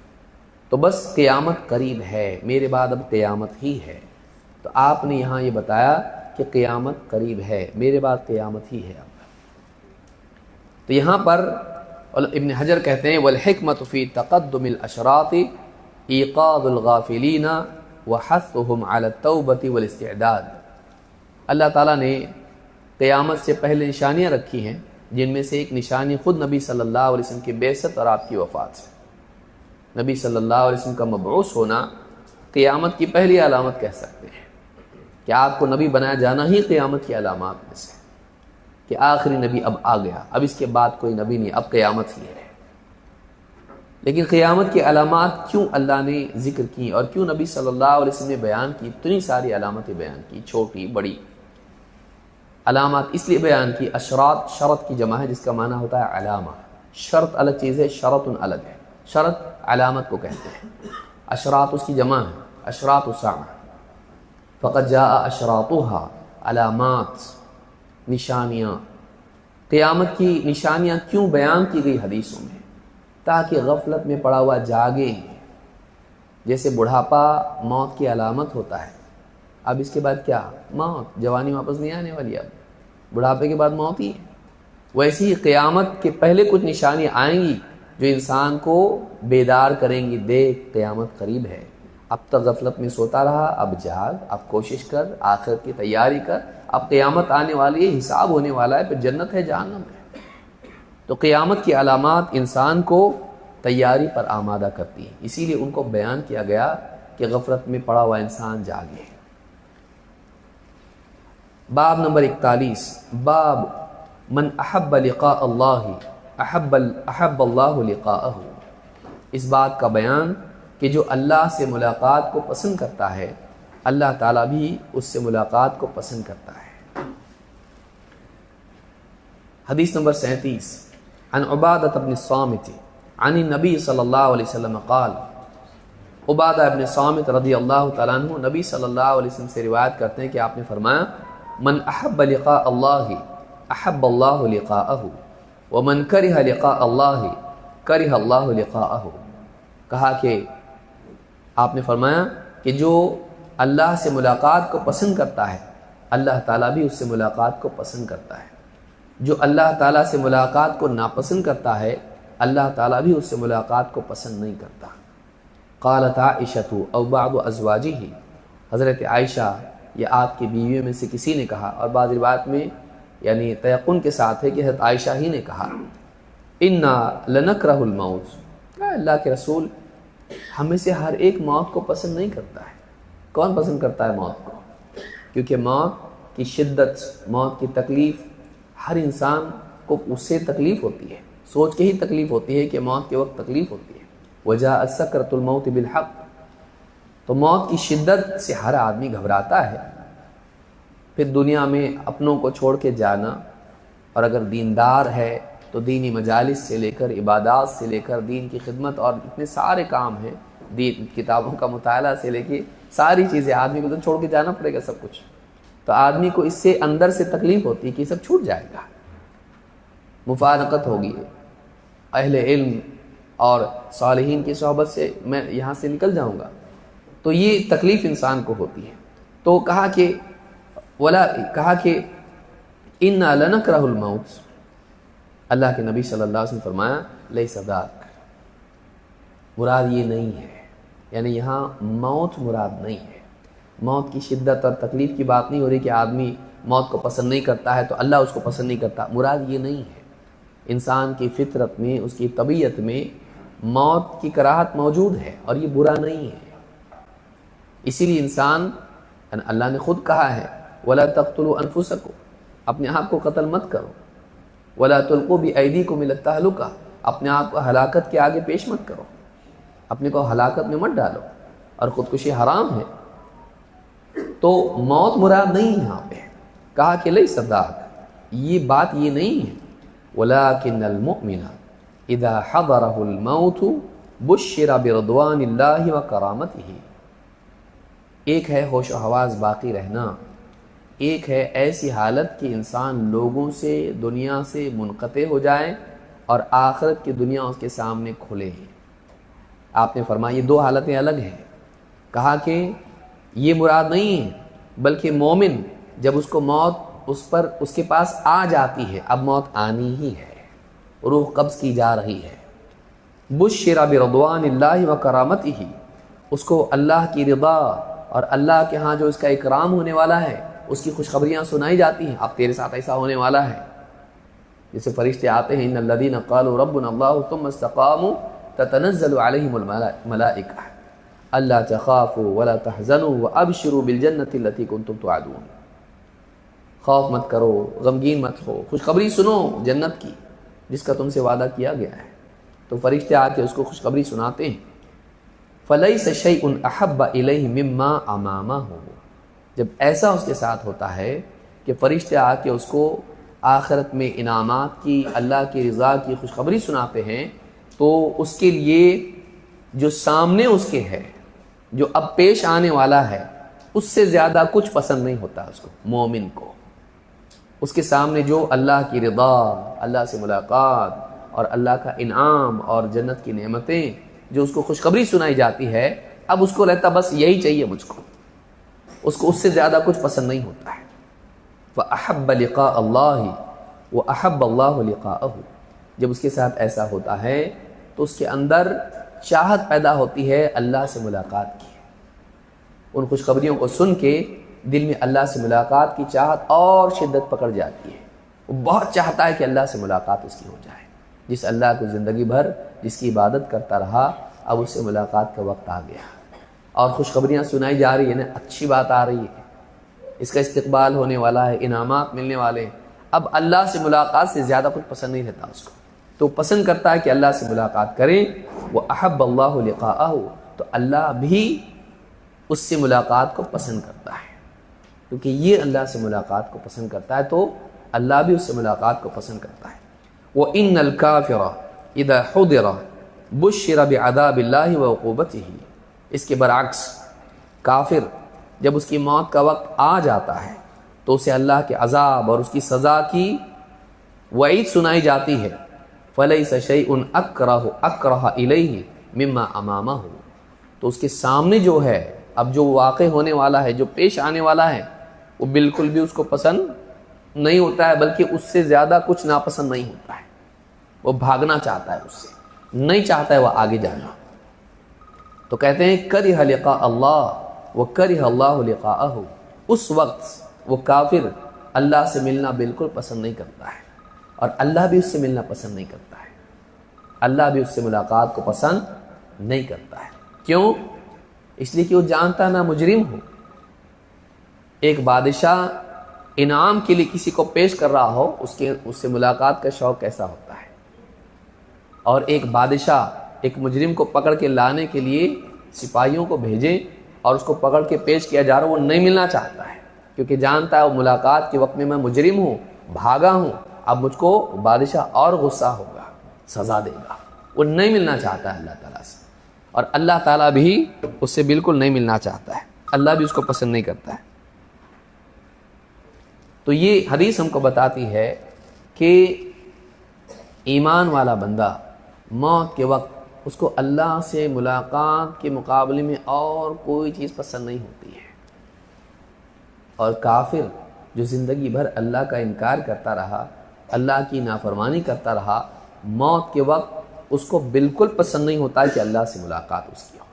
تو بس قیامت قریب ہے، میرے بعد اب قیامت ہی ہے۔ تو آپ نے یہاں یہ بتایا کہ قیامت قریب ہے، میرے بعد قیامت ہی ہے اب۔ تو یہاں پر ابن حجر کہتے ہیں والحکمت فی تقدم الاشراط ایقاظ الغافلین وحثهم علی التوبۃ والاستعداد۔ اللہ تعالیٰ نے قیامت سے پہلے نشانیاں رکھی ہیں، جن میں سے ایک نشانی خود نبی صلی اللہ علیہ وسلم کی بعثت اور آپ کی وفات سے۔ نبی صلی اللہ علیہ وسلم کا مبعوث ہونا قیامت کی پہلی علامت کہہ سکتے ہیں، کہ آپ کو نبی بنایا جانا ہی قیامت کی علامات میں سے، کہ آخری نبی اب آ گیا، اب اس کے بعد کوئی نبی نہیں، اب قیامت ہی ہے۔ لیکن قیامت کی علامات کیوں اللہ نے ذکر کی اور کیوں نبی صلی اللہ علیہ وسلم نے بیان کی؟ اتنی ساری علامتیں بیان کی، چھوٹی بڑی علامات اس لیے بیان کی۔ اشراط شرط کی جمع ہے، جس کا معنی ہوتا ہے علامہ۔ شرط الگ چیز ہے، شرط الگ ہے۔ شرط علامت کو کہتے ہیں، اشراط اس کی جمع ہے، اشراط الساعہ۔ فقد جاء اشراطها، علامات، نشانیاں۔ قیامت کی نشانیاں کیوں بیان کی گئی حدیثوں میں؟ تاکہ غفلت میں پڑا ہوا جاگے۔ جیسے بڑھاپا موت کی علامت ہوتا ہے، اب اس کے بعد کیا؟ موت، جوانی واپس نہیں آنے والی، اب بڑھاپے کے بعد موت ہی ہے۔ ویسے ہی قیامت کے پہلے کچھ نشانیاں آئیں گی جو انسان کو بیدار کریں گی، دیکھ قیامت قریب ہے، اب تک غفلت میں سوتا رہا، اب جاگ، اب کوشش کر، آخرت کی تیاری کر، اب قیامت آنے والی ہے، حساب ہونے والا ہے، پھر جنت ہے جہنم ہے۔ تو قیامت کی علامات انسان کو تیاری پر آمادہ کرتی ہیں، اسی لیے ان کو بیان کیا گیا کہ غفلت میں پڑا ہوا انسان جاگے۔ باب نمبر 41، باب من احب لقاء اللہ احب اللہ لقاءہ۔ اس بات کا بیان کہ جو اللہ سے ملاقات کو پسند کرتا ہے، اللہ تعالیٰ بھی اس سے ملاقات کو پسند کرتا ہے۔ حدیث نمبر 37، عن عبادہ بن الصامت عن النبی صلی اللہ علیہ وسلم قال۔ عبادہ ابن صامت رضی اللہ تعالیٰ عنہ نبی صلی اللہ علیہ وسلم سے روایت کرتے ہیں کہ آپ نے فرمایا من احب لقاء اللہ احب اللہ لقاءہ ومن کرہ لقاء اللہ کرہ اللہ لقاءہ۔ کہا کہ آپ نے فرمایا کہ جو اللہ سے ملاقات کو پسند کرتا ہے، اللہ تعالیٰ بھی اس سے ملاقات کو پسند کرتا ہے۔ جو اللہ تعالیٰ سے ملاقات کو ناپسند کرتا ہے، اللہ تعالیٰ بھی اس سے ملاقات کو پسند نہیں کرتا۔ قالت عائشہ او بعض ازواجہ، حضرت عائشہ یا آپ کی بیویوں میں سے کسی نے کہا، اور بعض روایت میں یعنی تیقن کے ساتھ ہے کہ حضرت عائشہ ہی نے کہا، انا لنکرہ الموت، اللہ کے رسول ہم میں سے ہر ایک موت کو پسند نہیں کرتا ہے۔ کون پسند کرتا ہے موت کو؟ کیونکہ موت کی شدت، موت کی تکلیف ہر انسان کو اس سے تکلیف ہوتی ہے، سوچ کے ہی تکلیف ہوتی ہے کہ موت کے وقت تکلیف ہوتی ہے۔ وجاءت سکرۃ الموت بالحق، تو موت کی شدت سے ہر آدمی گھبراتا ہے۔ پھر دنیا میں اپنوں کو چھوڑ کے جانا، اور اگر دیندار ہے تو دینی مجالس سے لے کر عبادات سے لے کر دین کی خدمت اور اتنے سارے کام ہیں، دین کتابوں کا مطالعہ سے لے کے ساری چیزیں آدمی کو تو چھوڑ کے جانا پڑے گا سب کچھ۔ تو آدمی کو اس سے اندر سے تکلیف ہوتی ہے کہ یہ سب چھوٹ جائے گا، مفارقت ہوگی، اہل علم اور صالحین کی صحبت سے میں یہاں سے نکل جاؤں گا، تو یہ تکلیف انسان کو ہوتی ہے۔ تو کہا کہ انا لنکرہ الموت، اللہ کے نبی صلی اللہ علیہ وسلم فرمایا لیس ذاک، مراد یہ نہیں ہے، یعنی یہاں موت مراد نہیں ہے۔ موت کی شدت اور تکلیف کی بات نہیں ہو رہی کہ آدمی موت کو پسند نہیں کرتا ہے تو اللہ اس کو پسند نہیں کرتا، مراد یہ نہیں ہے۔ انسان کی فطرت میں، اس کی طبیعت میں موت کی کراہت موجود ہے، اور یہ برا نہیں ہے۔ اسی لیے انسان، اللہ نے خود کہا ہے وَلَا تَقْتُلُوا أَنفُسَكُمْ، اپنے آپ کو قتل مت کرو، وَلَا تُلْقُوا بِأَيْدِيكُمْ إِلَى التَّهْلُكَةِ، اپنے آپ کو ہلاکت کے آگے پیش مت کرو، اپنے کو ہلاکت میں مت ڈالو، اور خودکشی حرام ہے۔ تو موت مراد نہیں یہاں پہ، کہا کہ لیس ذاک، یہ بات یہ نہیں ہے۔ وَلَكِنَّ الْمُؤْمِنَ إِذَا حَضَرَهُ الْمَوْتُ بُشِّرَ بِرِضْوَانِ اللَّهِ وَكَرَامَتِهِ۔ ایک ہے ہوش و حواس باقی رہنا، ایک ہے ایسی حالت کہ انسان لوگوں سے، دنیا سے منقطع ہو جائے اور آخرت کی دنیا اس کے سامنے کھلے ہیں۔ آپ نے فرمایا یہ دو حالتیں الگ ہیں۔ کہا کہ یہ مراد نہیں ہے، بلکہ مومن جب اس کو موت اس کے پاس آ جاتی ہے، اب موت آنی ہی ہے، روح قبض کی جا رہی ہے، بشر برضوان اللہ و کرامتہ، اس کو اللہ کی رضا اور اللہ کے ہاں جو اس کا اکرام ہونے والا ہے اس کی خوشخبریاں سنائی جاتی ہیں، اب تیرے ساتھ ایسا ہونے والا ہے۔ جیسے فرشتے آتے ہیں، ان الذین قالوا ربنا اللہ ثم استقاموا تتنزل علیہم الملائکہ الا تخافوا ولا تحزنوا وابشروا بالجنۃ التي کنتم توعدون، خوف مت کرو، غمگین مت ہو، خوشخبری سنو جنت کی جس کا تم سے وعدہ کیا گیا ہے۔ تو فرشتے آ کے اس کو خوشخبری سناتے ہیں۔ فَلَيْسَ شَيْءٌ أَحَبَّ إِلَيْهِ مِمَّا أَمَامَهُ، جب ایسا اس کے ساتھ ہوتا ہے کہ فرشتے آ کے اس کو آخرت میں انعامات کی، اللہ کی رضا کی خوشخبری سناتے ہیں، تو اس کے لیے جو سامنے اس کے ہے، جو اب پیش آنے والا ہے، اس سے زیادہ کچھ پسند نہیں ہوتا اس کو، مومن کو۔ اس کے سامنے جو اللہ کی رضا، اللہ سے ملاقات اور اللہ کا انعام اور جنت کی نعمتیں جو اس کو خوشخبری سنائی جاتی ہے، اب اس کو رہتا بس یہی چاہیے مجھ کو، اس کو اس سے زیادہ کچھ پسند نہیں ہوتا ہے۔ وَأَحَبَّ لِقَاءَ اللَّهِ وَأَحَبَّ اللَّهُ لِقَاءَهُ، جب اس کے ساتھ ایسا ہوتا ہے تو اس کے اندر چاہت پیدا ہوتی ہے اللہ سے ملاقات کی۔ ان خوشخبریوں کو سن کے دل میں اللہ سے ملاقات کی چاہت اور شدت پکڑ جاتی ہے، وہ بہت چاہتا ہے کہ اللہ سے ملاقات اس کی ہو جائے۔ جس اللہ کو زندگی بھر جس کی عبادت کرتا رہا، اب اس سے ملاقات کا وقت آ گیا اور خوشخبریاں سنائی جا رہی ہیں، اچھی بات آ رہی ہے، اس کا استقبال ہونے والا ہے، انعامات ملنے والے ہیں۔ اب اللہ سے ملاقات سے زیادہ کچھ پسند نہیں رہتا اس کو، تو پسند کرتا ہے کہ اللہ سے ملاقات کریں۔ وہ احب اللہ لقاءہ، تو اللہ بھی اس سے ملاقات کو پسند کرتا ہے، کیونکہ یہ اللہ سے ملاقات کو پسند کرتا ہے تو اللہ بھی اس سے ملاقات کو پسند کرتا ہے۔ وَإِنَّ الْكَافِرَ إِذَا حُضِرَ بُشِّرَ بِعَذَابِ اللَّهِ وَعُقُوبَتِهِ، اس کے برعکس کافر جب اس کی موت کا وقت آ جاتا ہے تو اسے اللہ کے عذاب اور اس کی سزا کی وعید سنائی جاتی ہے۔ فَلَيْسَ شَيْءٌ أَكْرَهَ إِلَيْهِ مِمَّا أَمَامَهُ، تو اس کے سامنے جو ہے، اب جو واقع ہونے والا ہے، جو پیش آنے والا ہے، وہ بالکل بھی اس کو پسند نہیں ہوتا ہے، بلکہ اس سے زیادہ کچھ ناپسند نہیں ہوتا ہے، وہ بھاگنا چاہتا ہے، اس سے نہیں چاہتا ہے وہ آگے جانا۔ تو کہتے ہیں کرہ لقاء اللہ وکرہ اللہ لقاءہ، اس وقت وہ کافر اللہ سے ملنا بالکل پسند نہیں کرتا ہے اور اللہ بھی اس سے ملنا پسند نہیں کرتا ہے، اللہ بھی اس سے ملاقات کو پسند نہیں کرتا ہے۔ کیوں؟ اس لیے کہ وہ جانتا نہ مجرم ہو۔ ایک بادشاہ انعام کے لیے کسی کو پیش کر رہا ہو، اس سے ملاقات کا شوق کیسا ہوتا ہے، اور ایک بادشاہ ایک مجرم کو پکڑ کے لانے کے لیے سپاہیوں کو بھیجے اور اس کو پکڑ کے پیش کیا جا رہا، وہ نہیں ملنا چاہتا ہے، کیونکہ جانتا ہے وہ ملاقات کے وقت میں مجرم ہوں، بھاگا ہوں، اب مجھ کو بادشاہ اور غصہ ہوگا، سزا دے گا، وہ نہیں ملنا چاہتا ہے اللہ تعالیٰ سے، اور اللہ تعالیٰ بھی اس سے بالکل نہیں ملنا چاہتا ہے، اللہ بھی اس کو پسند نہیں کرتا ہے۔ تو یہ حدیث ہم کو بتاتی ہے کہ ایمان والا بندہ موت کے وقت اس کو اللہ سے ملاقات کے مقابلے میں اور کوئی چیز پسند نہیں ہوتی ہے، اور کافر جو زندگی بھر اللہ کا انکار کرتا رہا، اللہ کی نافرمانی کرتا رہا، موت کے وقت اس کو بالکل پسند نہیں ہوتا کہ اللہ سے ملاقات اس کی ہو،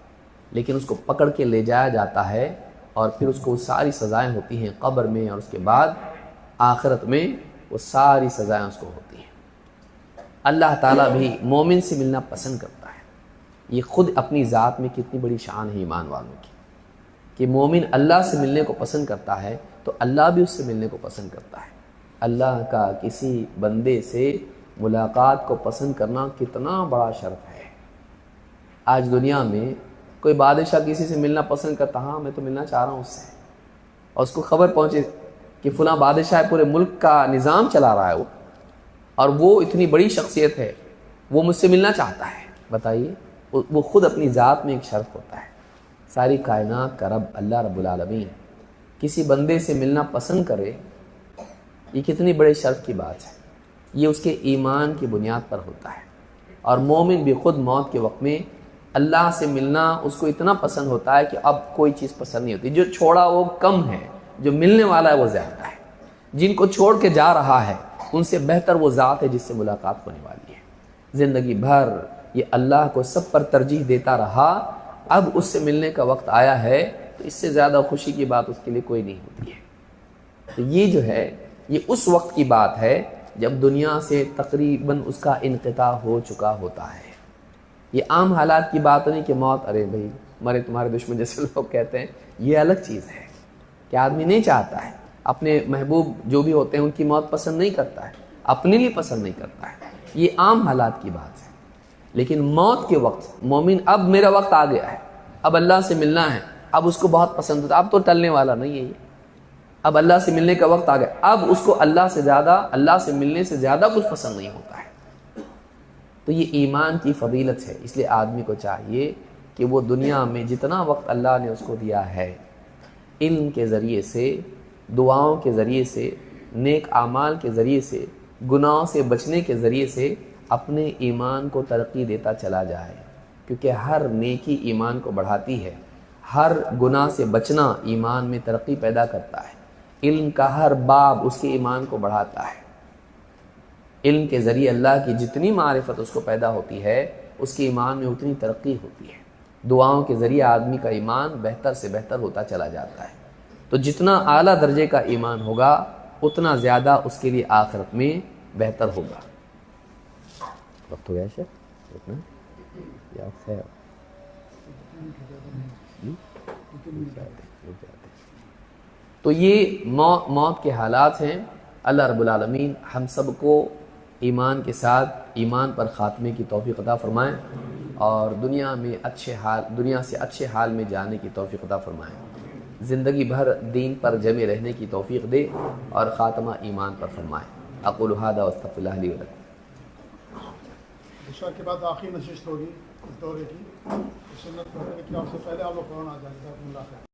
لیکن اس کو پکڑ کے لے جایا جاتا ہے اور پھر اس کو ساری سزائیں ہوتی ہیں قبر میں، اور اس کے بعد آخرت میں وہ ساری سزائیں اس کو ہوتی ہیں۔ اللہ تعالیٰ بھی مومن سے ملنا پسند کرتا ہے۔ یہ خود اپنی ذات میں کتنی بڑی شان ہے ایمان والوں کی، کہ مومن اللہ سے ملنے کو پسند کرتا ہے تو اللہ بھی اس سے ملنے کو پسند کرتا ہے۔ اللہ کا کسی بندے سے ملاقات کو پسند کرنا کتنا بڑا شرف ہے۔ آج دنیا میں کوئی بادشاہ کسی سے ملنا پسند کرتا، ہاں میں تو ملنا چاہ رہا ہوں اس سے، اور اس کو خبر پہنچے کہ فلاں بادشاہ پورے ملک کا نظام چلا رہا ہے وہ، اور وہ اتنی بڑی شخصیت ہے، وہ مجھ سے ملنا چاہتا ہے، بتائیے وہ خود اپنی ذات میں ایک شرف ہوتا ہے۔ ساری کائنات کا رب اللہ رب العالمین کسی بندے سے ملنا پسند کرے، یہ کتنی بڑے شرف کی بات ہے۔ یہ اس کے ایمان کی بنیاد پر ہوتا ہے۔ اور مومن بھی خود موت کے وقت میں اللہ سے ملنا اس کو اتنا پسند ہوتا ہے کہ اب کوئی چیز پسند نہیں ہوتی، جو چھوڑا وہ کم ہے، جو ملنے والا ہے وہ زیادہ ہے۔ جن کو چھوڑ کے جا رہا ہے ان سے بہتر وہ ذات ہے جس سے ملاقات ہونے والی ہے۔ زندگی بھر یہ اللہ کو سب پر ترجیح دیتا رہا، اب اس سے ملنے کا وقت آیا ہے تو اس سے زیادہ خوشی کی بات اس کے لیے کوئی نہیں ہوتی ہے۔ تو یہ جو ہے یہ اس وقت کی بات ہے جب دنیا سے تقریباً اس کا انقطاع ہو چکا ہوتا ہے۔ یہ عام حالات کی بات نہیں کہ موت ارے بھائی مرے تمہارے دشمن جیسے لوگ کہتے ہیں، یہ الگ چیز ہے کہ آدمی نہیں چاہتا ہے، اپنے محبوب جو بھی ہوتے ہیں ان کی موت پسند نہیں کرتا ہے، اپنے لیے پسند نہیں کرتا ہے، یہ عام حالات کی بات ہے۔ لیکن موت کے وقت مومن اب میرا وقت آ گیا ہے، اب اللہ سے ملنا ہے، اب اس کو بہت پسند ہوتا ہے، اب تو ٹلنے والا نہیں ہے یہ، اب اللہ سے ملنے کا وقت آ گیا، اب اس کو اللہ سے ملنے سے زیادہ کچھ پسند نہیں ہوتا ہے۔ تو یہ ایمان کی فضیلت ہے، اس لیے آدمی کو چاہیے کہ وہ دنیا میں جتنا وقت اللہ نے اس کو دیا ہے، علم کے ذریعے سے، دعاؤں کے ذریعے سے، نیک اعمال کے ذریعے سے، گناہوں سے بچنے کے ذریعے سے اپنے ایمان کو ترقی دیتا چلا جائے، کیونکہ ہر نیکی ایمان کو بڑھاتی ہے، ہر گناہ سے بچنا ایمان میں ترقی پیدا کرتا ہے، علم کا ہر باب اس کے ایمان کو بڑھاتا ہے۔ علم کے ذریعے اللہ کی جتنی معرفت اس کو پیدا ہوتی ہے اس کے ایمان میں اتنی ترقی ہوتی ہے۔ دعاؤں کے ذریعے آدمی کا ایمان بہتر سے بہتر ہوتا چلا جاتا ہے۔ تو جتنا اعلیٰ درجے کا ایمان ہوگا اتنا زیادہ اس کے لیے آخرت میں بہتر ہوگا۔ وقت ہو گیا شیخ اتنا یا خیر؟ تو یہ موت کے حالات ہیں۔ اللہ رب العالمین ہم سب کو ایمان کے ساتھ ایمان پر خاتمے کی توفیق عطا فرمائیں اور دنیا سے اچھے حال میں جانے کی توفیق عطا فرمائیں، زندگی بھر دین پر جمے رہنے کی توفیق دے اور خاتمہ ایمان پر فرمائیں۔ اقول ھذا واستغفر اللہ لی ولکم۔ عشاء کے بعد آخری نشست ہوگی اس دورے کی، سنت پڑھنے کی آپ سے پہلے آپ لوگ قرآن آ جائیں گے۔